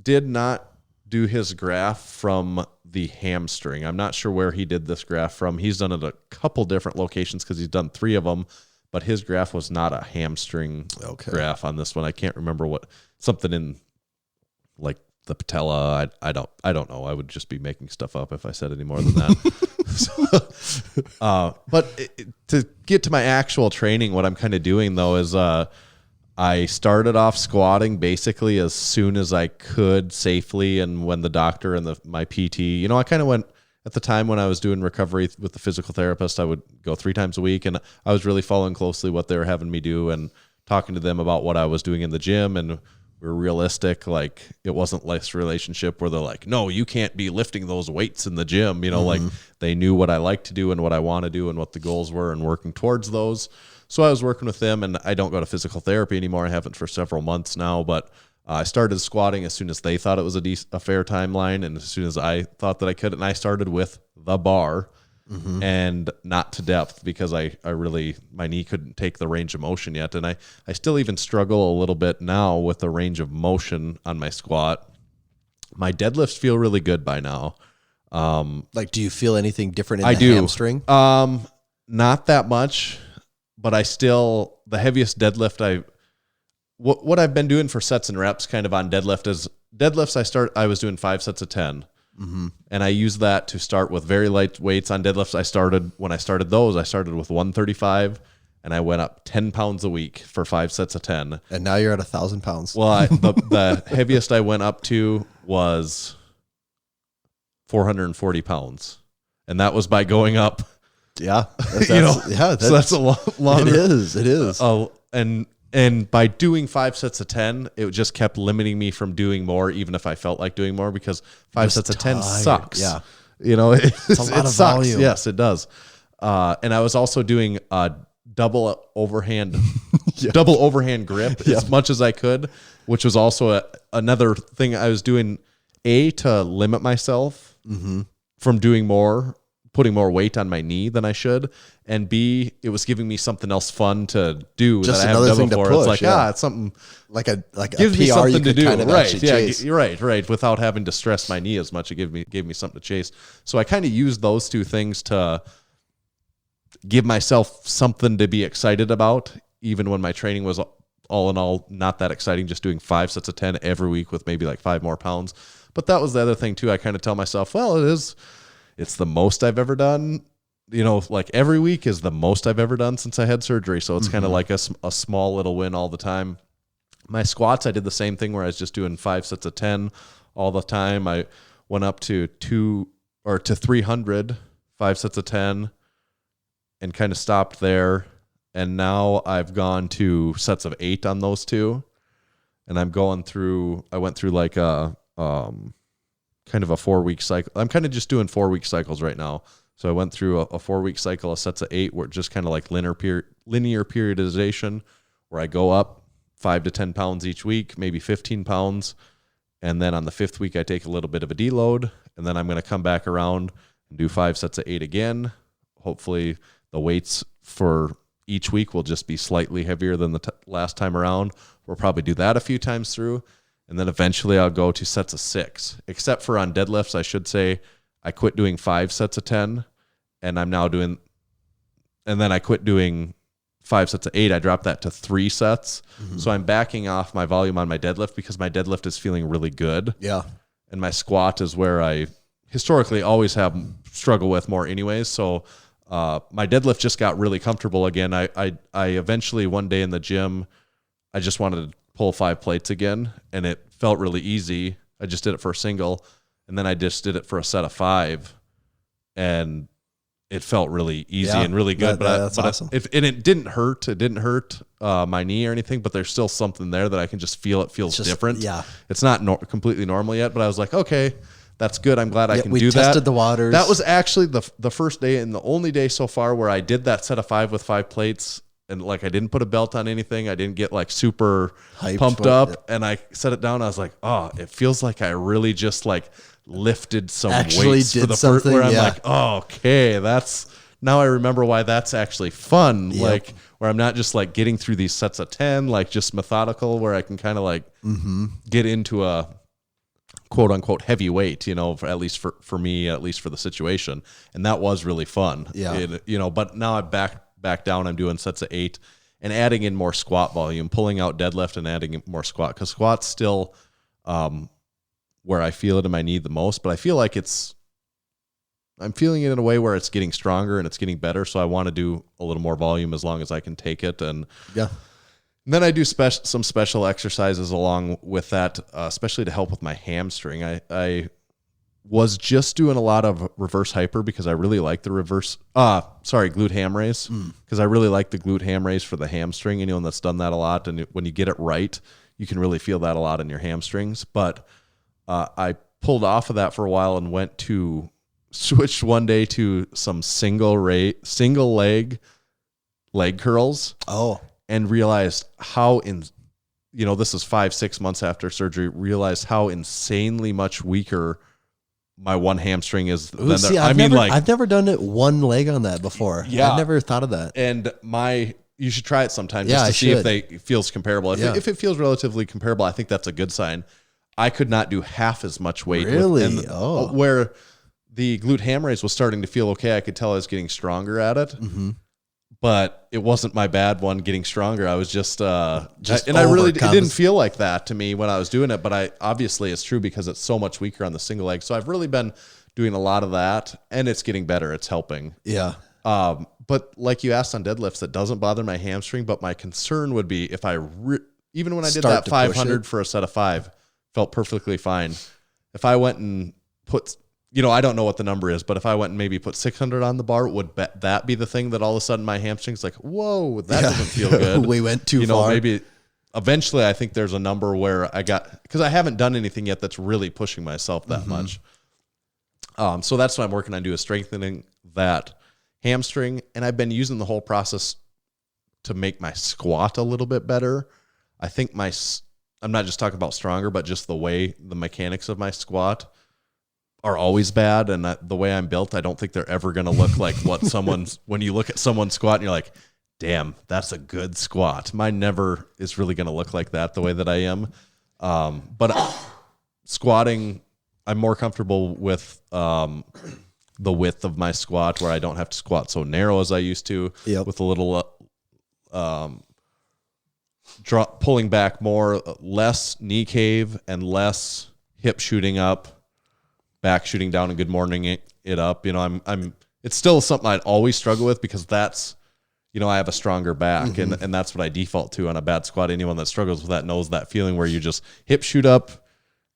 did not do his graft from the hamstring. I'm not sure where he did this graft from. He's done it a couple different locations because he's done 3 of them, but his graft was not a hamstring graft on this one. I can't remember what, something in like the patella. I don't know. I would just be making stuff up if I said any more than that. But to get to my actual training, what I'm kind of doing though is I started off squatting basically as soon as I could safely, and when the doctor and my PT, I kind of went at the time when I was doing recovery with the physical therapist. I would go 3 times a week, and I was really following closely what they were having me do and talking to them about what I was doing in the gym, and we were realistic. Like it wasn't this relationship where they're like, no, you can't be lifting those weights in the gym. Like they knew what I like to do and what I want to do and what the goals were, and working towards those. So I was working with them, and I don't go to physical therapy anymore. I haven't for several months now, but I started squatting as soon as they thought it was a fair timeline, and as soon as I thought that I could. And I started with the bar and not to depth, because I really, my knee couldn't take the range of motion yet. And I still even struggle a little bit now with the range of motion on my squat. My deadlifts feel really good by now. Like, do you feel anything different in I the do. hamstring? Not that much. But the heaviest deadlift what I've been doing for sets and reps kind of on deadlift is deadlifts. I was doing 5 sets of 10, and I used that to start with very light weights on deadlifts. When I started those, I started with 135, and I went up 10 pounds a week for 5 sets of 10. And now you're at 1,000 pounds. Well, the heaviest I went up to was 440 pounds, and that was by going up. Yeah, So that's a long. It is. And by doing 5 sets of 10, it just kept limiting me from doing more, even if I felt like doing more, because 5 sets of 10 sucks. Yeah, it a lot of sucks. volume. Yes, it does. And I was also doing a double overhand grip as much as I could, which was also another thing I was doing. To limit myself from doing more. Putting more weight on my knee than I should, and B, it was giving me something else fun to do just that I haven't another done thing before. to push. It's like it's something like a gives PR me something you to could do. kind of Right? actually Yeah, chase. you're right. Without having to stress my knee as much, it gave me something to chase. So I kind of used those 2 things to give myself something to be excited about, even when my training was all in all not that exciting. Just doing 5 sets of 10 every week with maybe like 5 more pounds. But that was the other thing too. I kind of tell myself, well, it's the most I've ever done. Like every week is the most I've ever done since I had surgery. So it's kind of like a small little win all the time. My squats, I did the same thing where I was just doing 5 sets of 10 all the time. I went up to 300, 5 sets of 10, and kind of stopped there. And now I've gone to sets of 8 on those 2. And I went through like a kind of a 4-week cycle. I'm kind of just doing 4-week cycles right now. So I went through a 4-week cycle of sets of 8, where just kind of like linear periodization, where I go up 5 to 10 pounds each week, maybe 15 pounds. And then on the 5th week, I take a little bit of a deload, and then I'm going to come back around and do 5 sets of 8 again. Hopefully the weights for each week will just be slightly heavier than the last time around. We'll probably do that a few times through. And then eventually I'll go to sets of 6, except for on deadlifts. I should say I quit doing 5 sets of 10 and then I quit doing 5 sets of 8. I dropped that to 3 sets. Mm-hmm. So I'm backing off my volume on my deadlift because my deadlift is feeling really good. Yeah. And my squat is where I historically always have struggle with more anyways. So my deadlift just got really comfortable again. I eventually one day in the gym, I just wanted to pull 5 plates again, and it felt really easy. I just did it for a single, and then I just did it for a set of 5, and it felt really easy and really good. That's awesome. It didn't hurt. It didn't hurt my knee or anything, but there's still something there that I can just feel. It feels different. Yeah. It's not completely normal yet, but I was like, okay, that's good. I'm glad I can do that. We tested the waters. That was actually the first day and the only day so far where I did that set of 5 with 5 plates. And like, I didn't put a belt on anything. I didn't get like super pumped up, and I set it down. I was like, oh, it feels like I really just like lifted some weights for the first, where I'm like, oh, okay, now I remember why that's actually fun. Yep. Like, where I'm not just like getting through these sets of 10, like just methodical, where I can kind of like get into a quote unquote heavy weight, at least for me, at least for the situation. And that was really fun. Yeah. But now I'm back down. I'm doing sets of 8 and adding in more squat volume, pulling out deadlift and adding in more squat, because squat's still where I feel it in my knee the most, but I feel like I'm feeling it in a way where it's getting stronger and it's getting better. So I want to do a little more volume as long as I can take it. And then I do some special exercises along with that, especially to help with my hamstring. I was just doing a lot of reverse hyper because I really like the glute ham raise, because I really like the glute ham raise for the hamstring. Anyone that's done that a lot, and when you get it right, you can really feel that a lot in your hamstrings. But I pulled off of that for a while and switched one day to some single leg curls. Oh, and realized how this is 5-6 months after surgery, realized how insanely much weaker my one hamstring is. I've never done it one leg on that before. Yeah. I've never thought of that. And you should try it sometime just to see if it feels comparable. If it feels relatively comparable, I think that's a good sign. I could not do half as much weight. Really? Where the glute ham raise was starting to feel okay. I could tell I was getting stronger at it. Mm-hmm. But it wasn't my bad one getting stronger. I was it didn't feel like that to me when I was doing it, but obviously it's true because it's so much weaker on the single leg. So I've really been doing a lot of that, and it's getting better. It's helping. Yeah. But like you asked on deadlifts, it doesn't bother my hamstring, but my concern would be if even when I did that 500 for a set of 5, felt perfectly fine. If I went and put, I don't know what the number is, but if I went and maybe put 600 on the bar, would that be the thing that all of a sudden my hamstring's like, whoa, that doesn't feel good. We went too far. Maybe eventually I think there's a number where because I haven't done anything yet that's really pushing myself that much. So that's what I'm working on doing, is strengthening that hamstring. And I've been using the whole process to make my squat a little bit better. I think I'm not just talking about stronger, but just the mechanics of my squat are always bad. And the way I'm built, I don't think they're ever going to look like what when you look at someone's squat and you're like, damn, that's a good squat. Mine never is really going to look like that the way that I am. But squatting, I'm more comfortable with the width of my squat, where I don't have to squat so narrow as I used to, with a little pulling back more, less knee cave and less hip shooting up, back shooting down, and good morning it up. It's still something I'd always struggle with, because that's, I have a stronger back, and that's what I default to on a bad squat. Anyone that struggles with that knows that feeling where you just hip shoot up,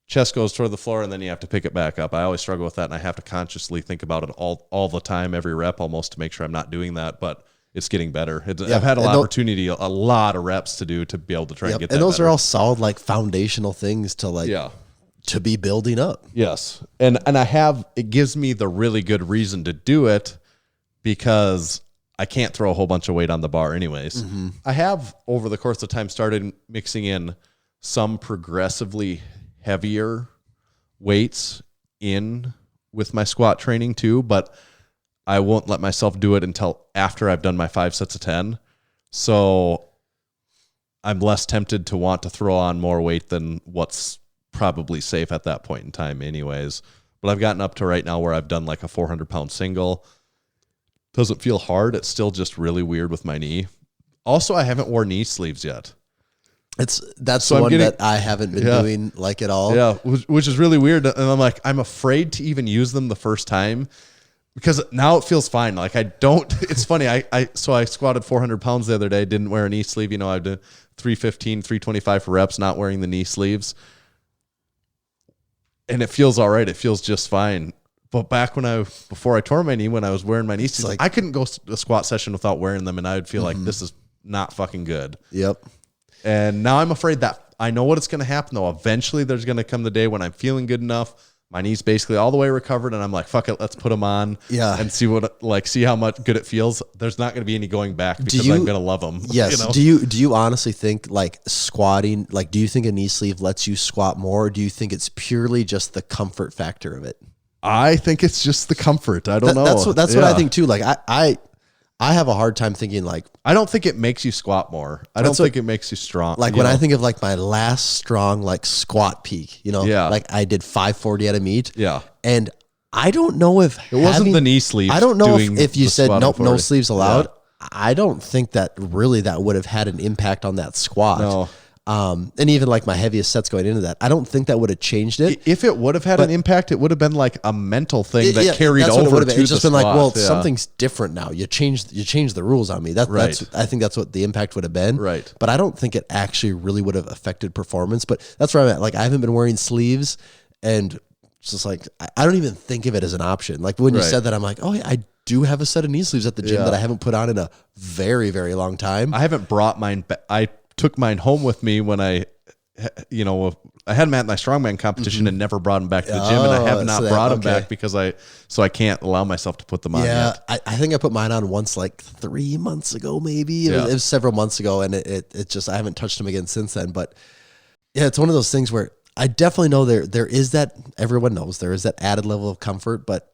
chest goes toward the floor, and then you have to pick it back up. I always struggle with that, and I have to consciously think about it all the time, every rep almost, to make sure I'm not doing that. But it's getting better. I've had a lot of reps to do to be able to try and get that. And those better. Are all solid, like, foundational things to to be building up. Yes. And it gives me the really good reason to do it, because I can't throw a whole bunch of weight on the bar anyways. Mm-hmm. I have, over the course of time, started mixing in some progressively heavier weights in with my squat training too, but I won't let myself do it until after I've done my 5 sets of 10. So I'm less tempted to want to throw on more weight than what's probably safe at that point in time anyways. But I've gotten up to right now where I've done like a 400-pound single. Doesn't feel hard. It's still just really weird with my knee. Also, I haven't worn knee sleeves yet. That's the one that I haven't been doing like at all. Yeah, which is really weird. And I'm like, I'm afraid to even use them the first time because now it feels fine. Like I don't, it's funny. I squatted 400 pounds the other day, didn't wear a knee sleeve. You know, I did 315, 325 for reps, not wearing the knee sleeves. And it feels all right. It feels just fine. But back before I tore my knee, when I was wearing my knee sleeves, I couldn't go a squat session without wearing them. And I would feel like this is not fucking good. Yep. And now I'm afraid that I know what it's going to happen though. Eventually there's going to come the day when I'm feeling good enough. My knee's basically all the way recovered and I'm like, fuck it, let's put them on and see how much good it feels. There's not going to be any going back because I'm going to love them. Yes. You know? Do you honestly think like squatting, like, do you think a knee sleeve lets you squat more? Or do you think it's purely just the comfort factor of it? I think it's just the comfort. I don't know. That's what I think too. Like I have a hard time thinking like, I don't think it makes you squat more. I don't think it makes you strong. Like when I think of like my last strong like squat peak, you know, like I did 540 at a meet. Yeah. And I don't know if it wasn't the knee sleeve. I don't know if you said nope, no sleeves allowed. Yeah. I don't think that would have had an impact on that squat. No. And even like my heaviest sets going into that, I don't think that would have changed it. If it would have had an impact, it would have been like a mental thing that carried over to it's just the been squat. like, well, something's different now. You changed the rules on me. That's I think that's what the impact would have been. Right. But I don't think it actually really would have affected performance. But that's where I'm at. Like I haven't been wearing sleeves, and it's just like I don't even think of it as an option. Like when you said that, I'm like, oh yeah, I do have a set of knee sleeves at the gym that I haven't put on in a very, very long time. I haven't brought mine. I took mine home with me when I had them at my strongman competition and never brought them back to the gym, and I have not brought them back because I can't allow myself to put them on yet. I think I put mine on once like 3 months ago, maybe. It was several months ago, and it just, I haven't touched them again since then. But yeah, it's one of those things where I definitely know there is that, everyone knows there is that added level of comfort, but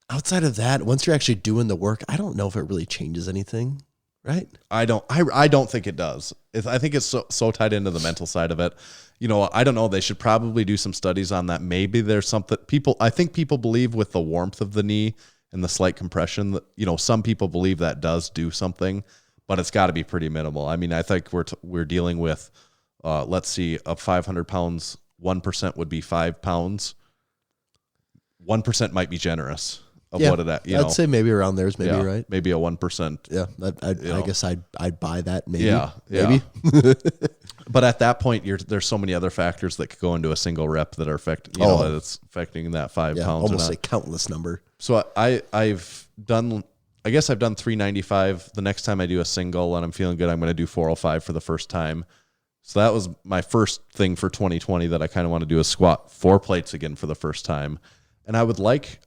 outside of that, once you're actually doing the work, I don't know if it really changes anything. Right. I don't think it does. I think it's so tied into the mental side of it. You know, I don't know. They should probably do some studies on that. Maybe there's something I think people believe with the warmth of the knee and the slight compression that, you know, some people believe that does do something, but it's got to be pretty minimal. I mean, I think we're dealing with, let's see, of 500 pounds, 1% would be 5 pounds. 1% might be generous. I'd say maybe around there is maybe right. Maybe a 1%. Yeah, I guess I'd buy that. Maybe. Yeah. Maybe. But at that point, there's so many other factors that could go into a single rep that are that's affecting that 5 pounds. Almost a countless number. So I've done 395. The next time I do a single and I'm feeling good, I'm going to do 405 for the first time. So that was my first thing for 2020 that I kind of want to do, is squat 4 plates again for the first time. And I would like,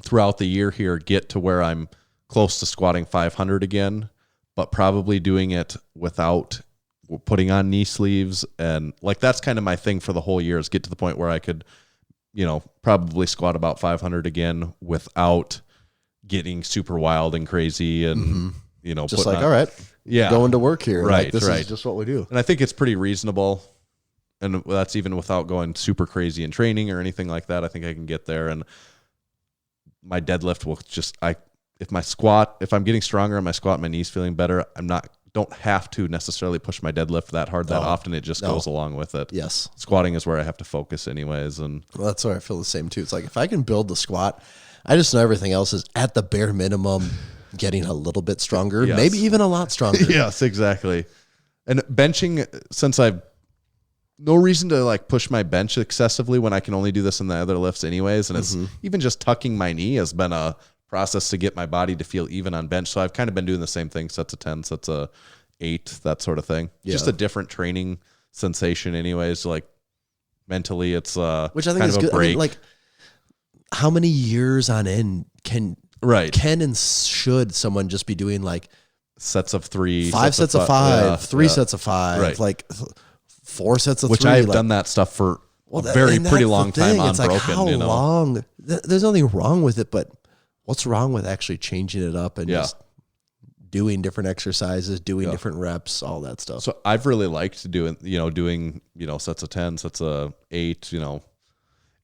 throughout the year here, get to where I'm close to squatting 500 again, but probably doing it without putting on knee sleeves. And like, that's kind of my thing for the whole year, is get to the point where I could, you know, probably squat about 500 again without getting super wild and crazy and, you know, just like, all right, going to work here. Right. Like, this is just what we do. And I think it's pretty reasonable. And that's even without going super crazy in training or anything like that. I think I can get there. And my deadlift will just, if I'm getting stronger on my squat, my knees feeling better, don't have to necessarily push my deadlift that hard that often. It just goes along with it. Yes. Squatting is where I have to focus anyways. And that's where I feel the same too. It's like, if I can build the squat, I just know everything else is at the bare minimum getting a little bit stronger, maybe even a lot stronger. Yes, exactly. And benching, since I've no reason to like push my bench excessively when I can only do this in the other lifts anyways. And it's even just tucking my knee has been a process to get my body to feel even on bench. So I've kind of been doing the same thing, sets of 10, sets of 8, that sort of thing. Yeah. Just a different training sensation anyways. Like mentally it's which I think kind is of a good. break. I mean, like, how many years on end can and should someone just be doing like sets of 3, 5 sets of 5, 3 sets of 5, like 4 sets of 3. Which I have done that stuff for a pretty long time on broken. Like, how long? There's nothing wrong with it, but what's wrong with actually changing it up and just doing different exercises, doing different reps, all that stuff. So I've really liked doing sets of 10, sets of 8,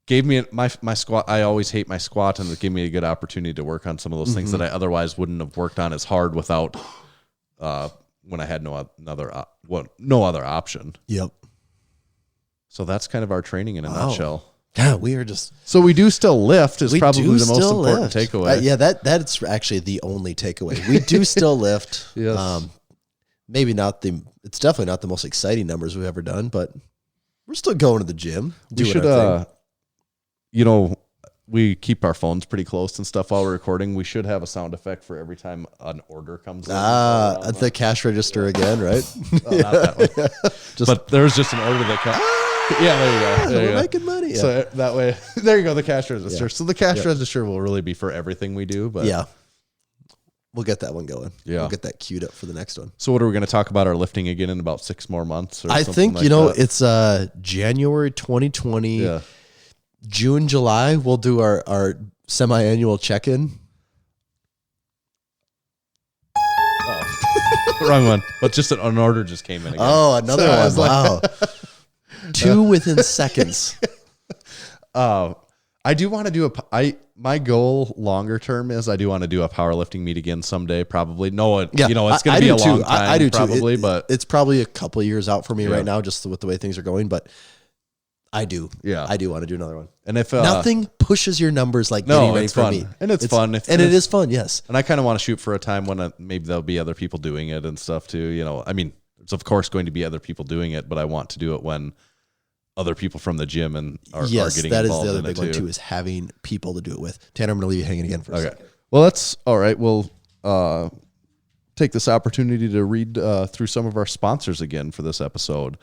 gave me my squat. I always hate my squat, and it gave me a good opportunity to work on some of those things that I otherwise wouldn't have worked on as hard without, when I had no other option. Yep. So that's kind of our training in a nutshell. Yeah, we are just. So we do still lift is We probably do the most still important lift. takeaway. Yeah, that's actually the only takeaway. We do still lift. Yes. Maybe not it's definitely not the most exciting numbers we've ever done, but we're still going to the gym. We should, we keep our phones pretty close and stuff while we're recording. We should have a sound effect for every time an order comes in. At the cash register again, right? Not that one. But there's just an order that comes. Yeah, there you go. There you We're go. making money. Yeah. So that way, there you go, the cash register. Yeah. So the cash register will really be for everything we do. But Yeah. We'll get that one going. Yeah. We'll get that queued up for the next one. So what are we going to talk about our lifting again in about 6 more months? Or I something think, like that? it's January 2020. Yeah. June, July, we'll do our semi-annual check-in. Wrong one. But just an order just came in again. Oh, another So I one. was like- Wow. 2 within seconds. I do want to do my goal longer term is I do want to do a powerlifting meet again someday, probably. No, it's going to be a long time, I do too. probably, but it's probably a couple of years out for me Yeah. right now, just with the way things are going. But I do. Yeah. I do want to do another one. and if Nothing pushes your numbers like getting ready it's for fun. me. And it's fun. And it is fun, yes. And I kind of want to shoot for a time when maybe there'll be other people doing it and stuff too. I mean, it's of course going to be other people doing it, but I want to do it when other people from the gym are Yes, getting that is involved the other in big it one too. too, is having people to do it with. Tanner, I'm going to leave you hanging again for a Okay. second. Well, that's all right. We'll take this opportunity to read through some of our sponsors again for this episode.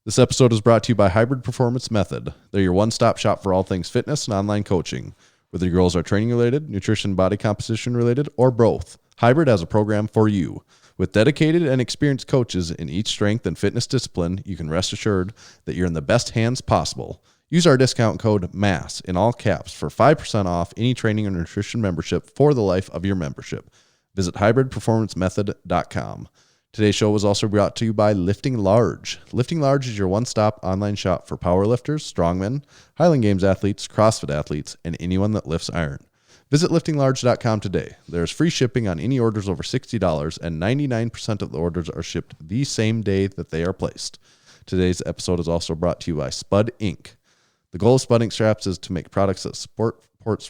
This episode is brought to you by Hybrid Performance Method. They're your one-stop shop for all things fitness and online coaching. Whether your goals are training related, nutrition, body composition related, or both, Hybrid has a program for you. With dedicated and experienced coaches in each strength and fitness discipline, you can rest assured that you're in the best hands possible. Use our discount code MASS in all caps for 5% off any training or nutrition membership for the life of your membership. Visit hybridperformancemethod.com. Today's show was also brought to you by Lifting Large. Lifting Large is your one-stop online shop for powerlifters, strongmen, Highland Games athletes, CrossFit athletes, and anyone that lifts iron. Visit liftinglarge.com today. There's free shipping on any orders over $60, and 99% of the orders are shipped the same day that they are placed. Today's episode is also brought to you by Spud Inc. The goal of Spud Inc. straps is to make products that support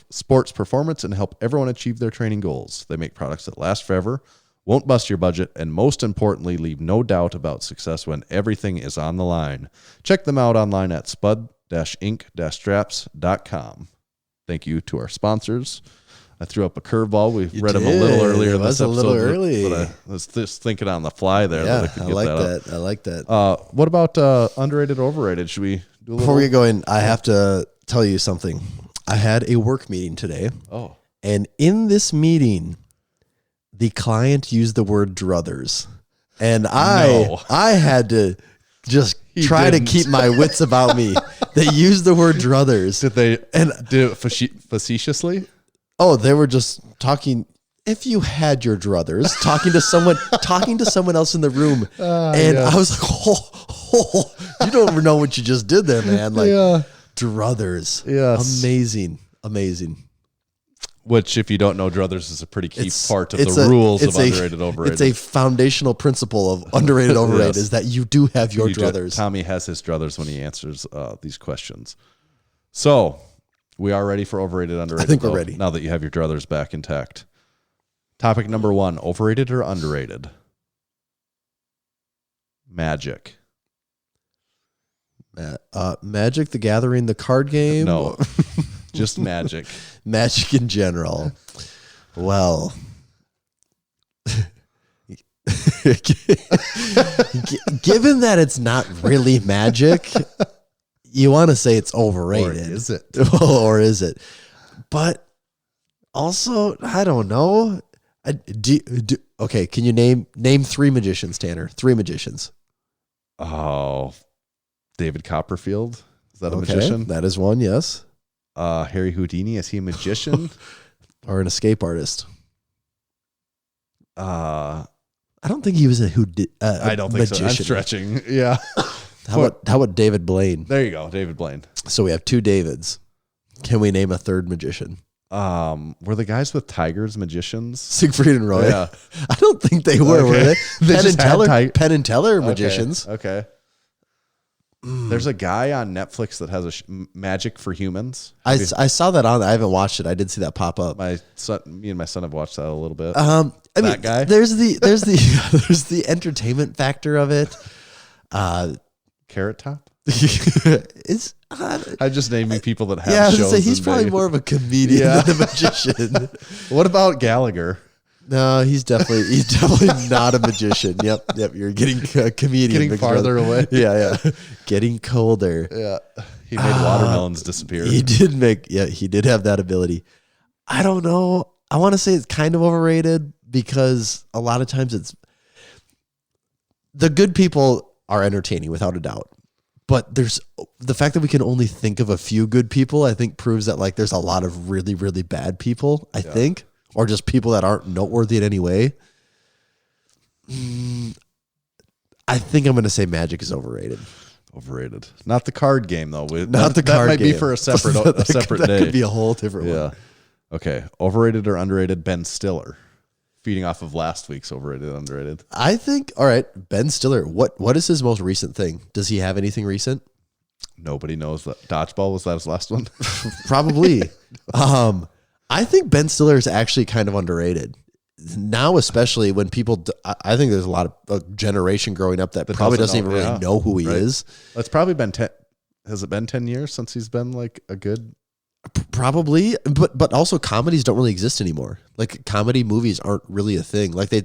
sports performance and help everyone achieve their training goals. They make products that last forever, won't bust your budget, and most importantly, leave no doubt about success when everything is on the line. Check them out online at spud-inc-straps.com. Thank you to our sponsors. I threw up a curveball. We read them a little earlier. It was a little early. But I was just thinking on the fly there. Yeah, that I could I get like that up. that. I like that. What about underrated, overrated? Should we do a little? Before we get going, I have to tell you something. I had a work meeting today, Oh, and in this meeting, the client used the word druthers, and I had to just try didn't. to keep my wits about me. They used the word druthers. did they do it facetiously? Oh, they were just talking. If you had your druthers, talking to someone else in the room, and yes. I was like, oh, you don't know what you just did there, man. Like druthers, Yes. amazing. Which, if you don't know, druthers is a pretty key part of it's the a- rules of it's a- underrated, overrated. It's a foundational principle of underrated, overrated Yes. is that you do have your You do- druthers. Tommy has his druthers when he answers these questions. So we are ready for overrated, underrated. I think we're though, ready. now that you have your druthers back intact. Topic number 1: overrated or underrated? Magic. Magic the Gathering, the card game. No, just Magic. Magic in general. Well, given that it's not really magic, you want to say it's overrated. Or is it? Or is it? But also, I don't know. Okay, can you name 3 magicians, Tanner? 3 magicians. Oh, David Copperfield. Is that a Okay, magician? that is one, yes. Harry Houdini. Is he a magician? Or an escape artist. Uh, I don't think he was I don't think so. I'm magician. stretching. Yeah. How about David Blaine? There you go, David Blaine. So we have two Davids. Can we name a third magician? Were the guys with tigers magicians? Siegfried and Roy. Yeah. I don't think they were. Okay. Were they? They Penn just and had Teller. Penn and Teller magicians. Okay. There's a guy on Netflix that has a magic for humans. I saw that on. I haven't watched it. I did see that pop up. Me and my son have watched that a little bit. I mean, That guy? There's the there's the entertainment factor of it. Carrot Top. It's I'm just naming people that have yeah. I was shows. gonna say, he's in probably Vegas. more of a comedian Yeah. than a magician. What about Gallagher? No, he's definitely not a magician. Yep. You're getting a comedian. Getting Big farther brother. away. Yeah. Getting colder. Yeah, he made watermelons disappear. He did have that ability. I don't know. I want to say it's kind of overrated because a lot of times it's the good people are entertaining without a doubt. But there's the fact that we can only think of a few good people, I think proves that like there's a lot of really, really bad people, I think, or just people that aren't noteworthy in any way. I think I'm going to say magic is overrated. Overrated. Not the card game though. Not the card That might game. be for a separate that day. could be a whole different one. Yeah. Okay. Overrated or underrated? Ben Stiller. Feeding off of last week's overrated, underrated. I think, all right, Ben Stiller, what is his most recent thing? Does he have anything recent? Nobody knows that. Dodgeball, was that his last one? Probably. I think Ben Stiller is actually kind of underrated. Now, especially when people, I think there's a lot of a generation growing up that probably doesn't even really know who he is. It's probably been 10. Has it been 10 years since he's been like a good? Probably, but also comedies don't really exist anymore. Like comedy movies aren't really a thing. Like they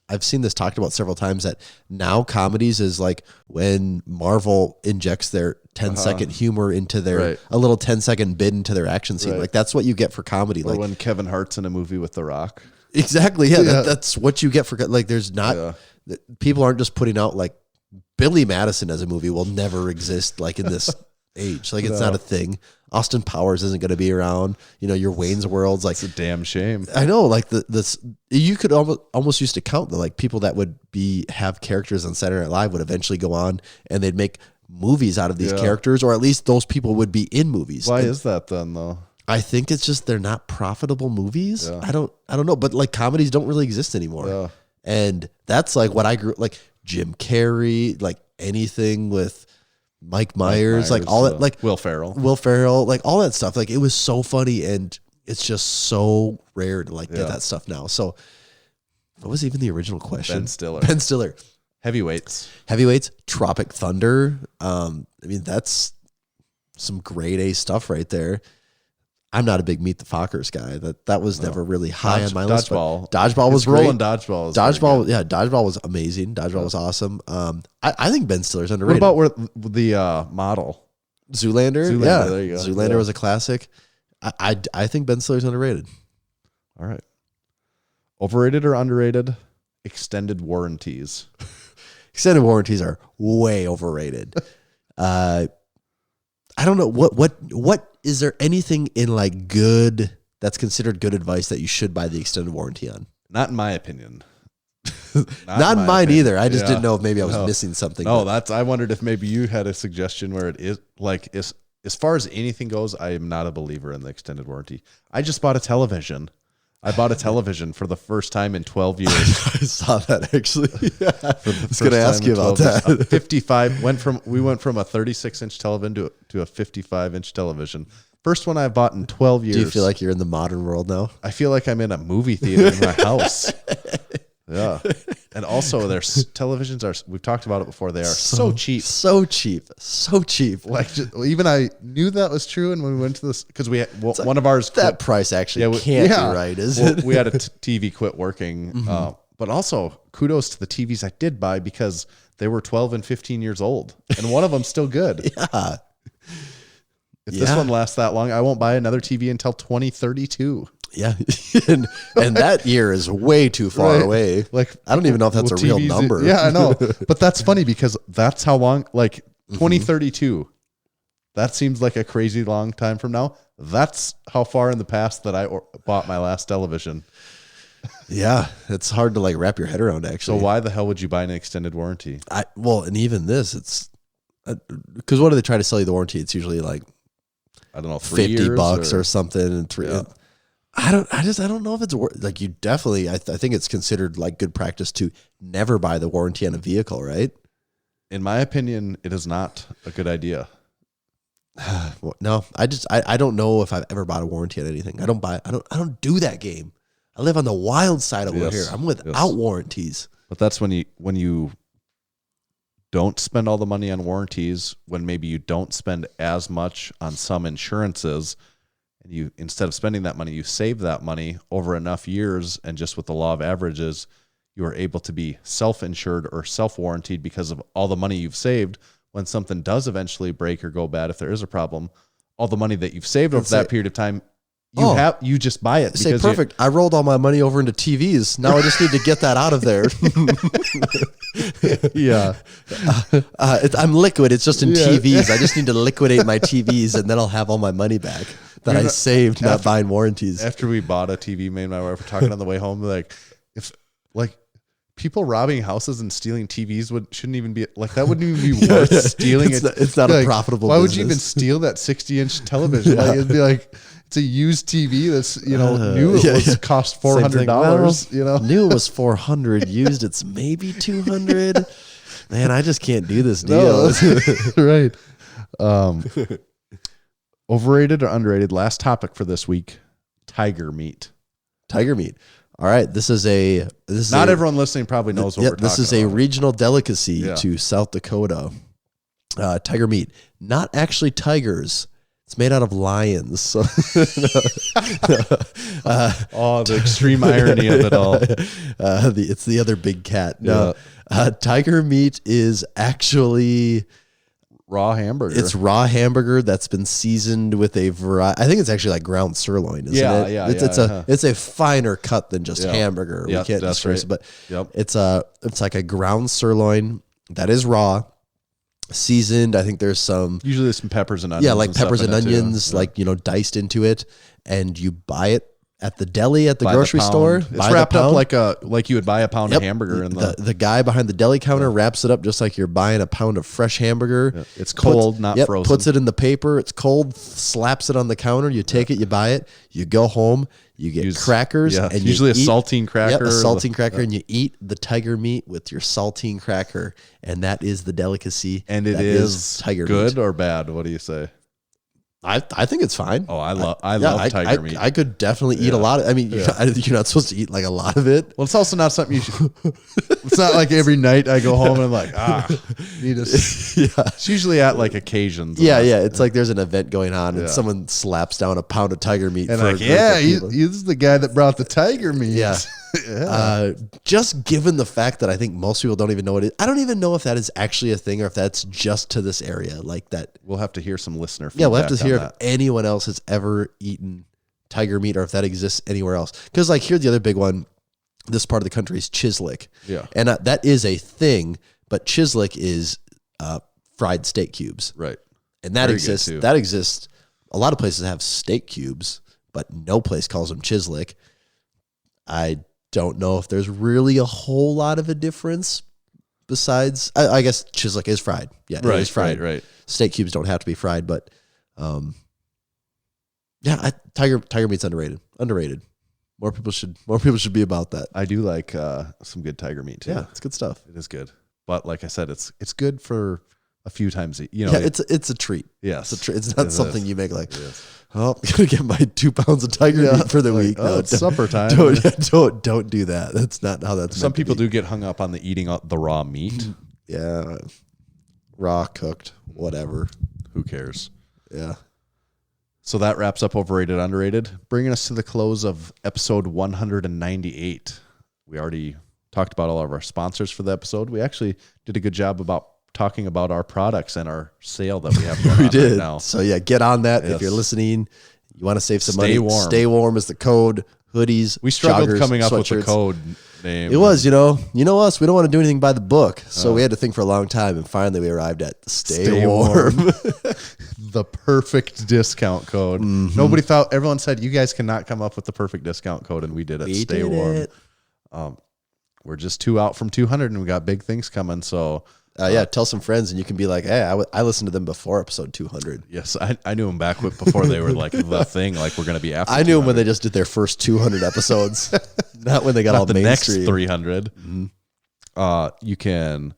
I've seen this talked about several times that now comedies is like when Marvel injects their 10-second humor into their a little 10-second bit into their action scene. Like that's what you get for comedy. Or like when Kevin Hart's in a movie with The Rock. Exactly. Yeah, that's what you get for like. There's not people aren't just putting out like Billy Madison as a movie will never exist like in this age. Like it's not a thing. Austin Powers isn't going to be around. You know, your Wayne's World's like it's a damn shame. I know, like this you could almost used to count the like people that would have characters on Saturday Night Live would eventually go on and they'd make movies out of these characters, or at least those people would be in movies. Why is that then though? I think it's just they're not profitable movies. I don't know, but like comedies don't really exist anymore. Yeah. And that's like what I grew like Jim Carrey, like anything with Mike Myers, like all that, like Will Ferrell, like all that stuff. Like it was so funny, and it's just so rare to like get that stuff now. So, what was even the original question? Ben Stiller. Heavyweights, Tropic Thunder. I mean, that's some grade A stuff right there. I'm not a big Meet the Fockers guy. That was never really high on my list. Dodgeball was great. Rolling Dodgeball. Dodgeball was amazing. Dodgeball was awesome. I think Ben Stiller's underrated. What about the model? Zoolander? Yeah, there you go. Zoolander was a classic. I think Ben Stiller's underrated. All right. Overrated or underrated? Extended warranties. Extended warranties are way overrated. I don't know what is there anything in like good that's considered good advice that you should buy the extended warranty on? Not in my opinion. Not in mine either. I just didn't know if maybe I was missing something. No, I wondered if maybe you had a suggestion where it is like as far as anything goes, I am not a believer in the extended warranty. I just bought a television. I bought a television for the first time in 12 years. I saw that actually. I was going to ask you about that. 55 we went from a 36-inch television to a 55-inch television. First one I bought in 12 years. Do you feel like you're in the modern world now? I feel like I'm in a movie theater in my house. Yeah. And also their televisions we've talked about it before, they are so cheap. So cheap. Like even I knew that was true, and when we went to this, because we had one of ours that price actually can't be right, is it? We had a TV quit working, but also kudos to the TVs I did buy because they were 12 and 15 years old, and one of them's still good. Yeah. If this one lasts that long, I won't buy another TV until 2032. Yeah, and that year is way too far away. Like I don't even know if that's a real number. Yeah, I know, but that's funny because that's how long. Like 2032, that seems like a crazy long time from now. That's how far in the past that I bought my last television. Yeah, it's hard to like wrap your head around So actually. why the hell would you buy an extended warranty? And even this, it's because what do they try to sell you the warranty? It's usually like I don't know, 3 $50 years or something, and three. Yeah. I don't know if it's like you definitely. I think it's considered like good practice to never buy the warranty on a vehicle, right? In my opinion, it is not a good idea. Well, no, I don't know if I've ever bought a warranty on anything. I don't do that game. I live on the wild side over Yes, here. I'm without yes. warranties. But that's when you don't spend all the money on warranties, when maybe you don't spend as much on some insurances, and you, instead of spending that money, you save that money over enough years, and just with the law of averages, you are able to be self-insured or self-warranted because of all the money you've saved. When something does eventually break or go bad, if there is a problem, all the money that you've saved over that period of time, you just buy it. Say perfect. I rolled all my money over into TVs. Now I just need to get that out of there. Yeah. I'm liquid. It's just in TVs. I just need to liquidate my TVs, and then I'll have all my money back that I saved not buying warranties. After we bought a TV, me and my wife were talking on the way home, like people robbing houses and stealing TVs shouldn't even be like, that wouldn't even be worth stealing. It's not a profitable Why business. would you even steal that 60-inch television? Like, it'd be like, it's a used TV that's, new it was cost $400, New was 400, used it's maybe 200. Man, I just can't do this deal. Right. Overrated or underrated? Last topic for this week: tiger meat. Tiger meat. All right, Not everyone listening probably knows what we're talking about. This is a regional delicacy to South Dakota. Tiger meat, not actually tigers. It's made out of lions. So the extreme irony of it all. It's the other big cat. No, tiger meat is actually raw hamburger. It's raw hamburger that's been seasoned with a variety. I think it's actually like ground sirloin, isn't it? Yeah. It's a finer cut than just hamburger. Yeah, we can't that's disgrace right. it, but it's like a ground sirloin that is raw, seasoned. I think there's usually there's some peppers and onions. Yeah, like peppers and stuff in it, onions, too. like diced into it, and you buy it at the deli at the grocery pound. store. It's wrapped up like you would buy a pound of hamburger. The guy behind the deli counter wraps it up just like you're buying a pound of fresh hamburger. Yeah. It's cold, not frozen. Puts it in the paper. It's cold. Slaps it on the counter. You take it. You buy it. You go home. You get crackers. Yeah, and usually a saltine cracker. Yep, a saltine cracker, and you eat the tiger meat with your saltine cracker, and that is the delicacy. And it is tiger good meat. or bad? What do you say? I think it's fine. Oh, I love tiger meat. I could definitely eat a lot of. I mean, you're not supposed to eat like a lot of it. Well, it's also not something you should. It's not like every night I go home and I'm like, need a. It's usually at like occasions. Yeah. It's like there's an event going on and someone slaps down a pound of tiger meat. And for like, he's the guy that brought the tiger meat. Yeah. Just given the fact that I think most people don't even know what it is. I don't even know if that is actually a thing or if that's just to this area like that. We'll have to hear some listener feedback. Yeah, we'll have to hear on if anyone else has ever eaten tiger meat or if that exists anywhere else. Because like here's the other big one. This part of the country is chislic. Yeah. And that is a thing, but chislic is fried steak cubes. Right. And that Very exists. good, too. That exists. A lot of places have steak cubes, but no place calls them chislic. I don't know if there's really a whole lot of a difference besides, I guess chislic is fried. Yeah, it is fried. Right. Steak cubes don't have to be fried, but tiger meat's underrated. More people should be about that. I do like some good tiger meat too. Yeah, it's good stuff. It is good. But like I said, it's good for a few times. It's a treat. Yes, It's not something you make like, oh, I'm gonna get my 2 pounds of tiger meat for the week. No, it's supper time. Don't do that. That's not how that's. Some people do get hung up on the eating the raw meat. Yeah, raw, cooked, whatever. Who cares? Yeah. So that wraps up overrated, underrated, bringing us to the close of episode 198. We already talked about all of our sponsors for the episode. We actually did a good job about talking about our products and our sale that we have going on right now. So yeah, get on that. Yes. If you're listening, you want to save some Stay money. warm. Stay warm is the code. Hoodies. We struggled joggers, coming up with the sweatshirts. code name. It was, you know us. We don't want to do anything by the book, so we had to think for a long time, and finally we arrived at Stay warm. The perfect discount code. Mm-hmm. Nobody thought. Everyone said you guys cannot come up with the perfect discount code, and we did it. We Stay did warm. it. We're just 2 out from 200, and we got big things coming. So yeah, tell some friends, and you can be like, hey, I listened to them before episode 200. yes, I knew them back before they were like the thing. Like we're gonna be after. I knew them when 200. they just did their first 200 episodes, not when they got Not all the mainstream. next 300. You can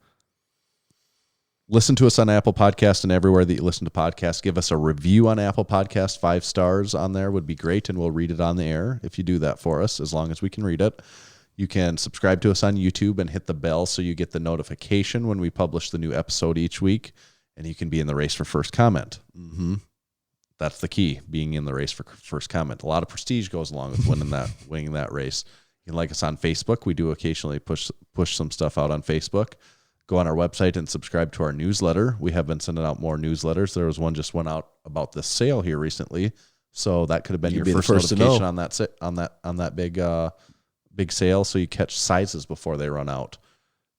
listen to us on Apple Podcast and everywhere that you listen to podcasts. Give us a review on Apple Podcast. 5 stars on there would be great, and we'll read it on the air if you do that for us, as long as we can read it. You can subscribe to us on YouTube and hit the bell so you get the notification when we publish the new episode each week, and you can be in the race for first comment. That's the key, being in the race for first comment. A lot of prestige goes along with winning that race. You can like us on Facebook. We do occasionally push some stuff out on Facebook. Go on our website and subscribe to our newsletter. We have been sending out more newsletters. There was one just went out about this sale here recently, so that could have been You'd your be the first first to notification know. on that big sale. So you catch sizes before they run out.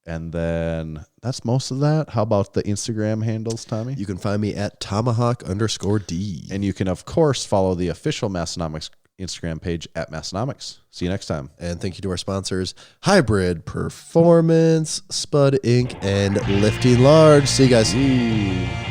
And then that's most of that. How about the Instagram handles, Tommy? You can find me at tomahawk_D. And you can, of course, follow the official Massenomics Instagram page at Massenomics. See you next time. And thank you to our sponsors, Hybrid Performance, Spud Inc., and Lifting Large. See you guys.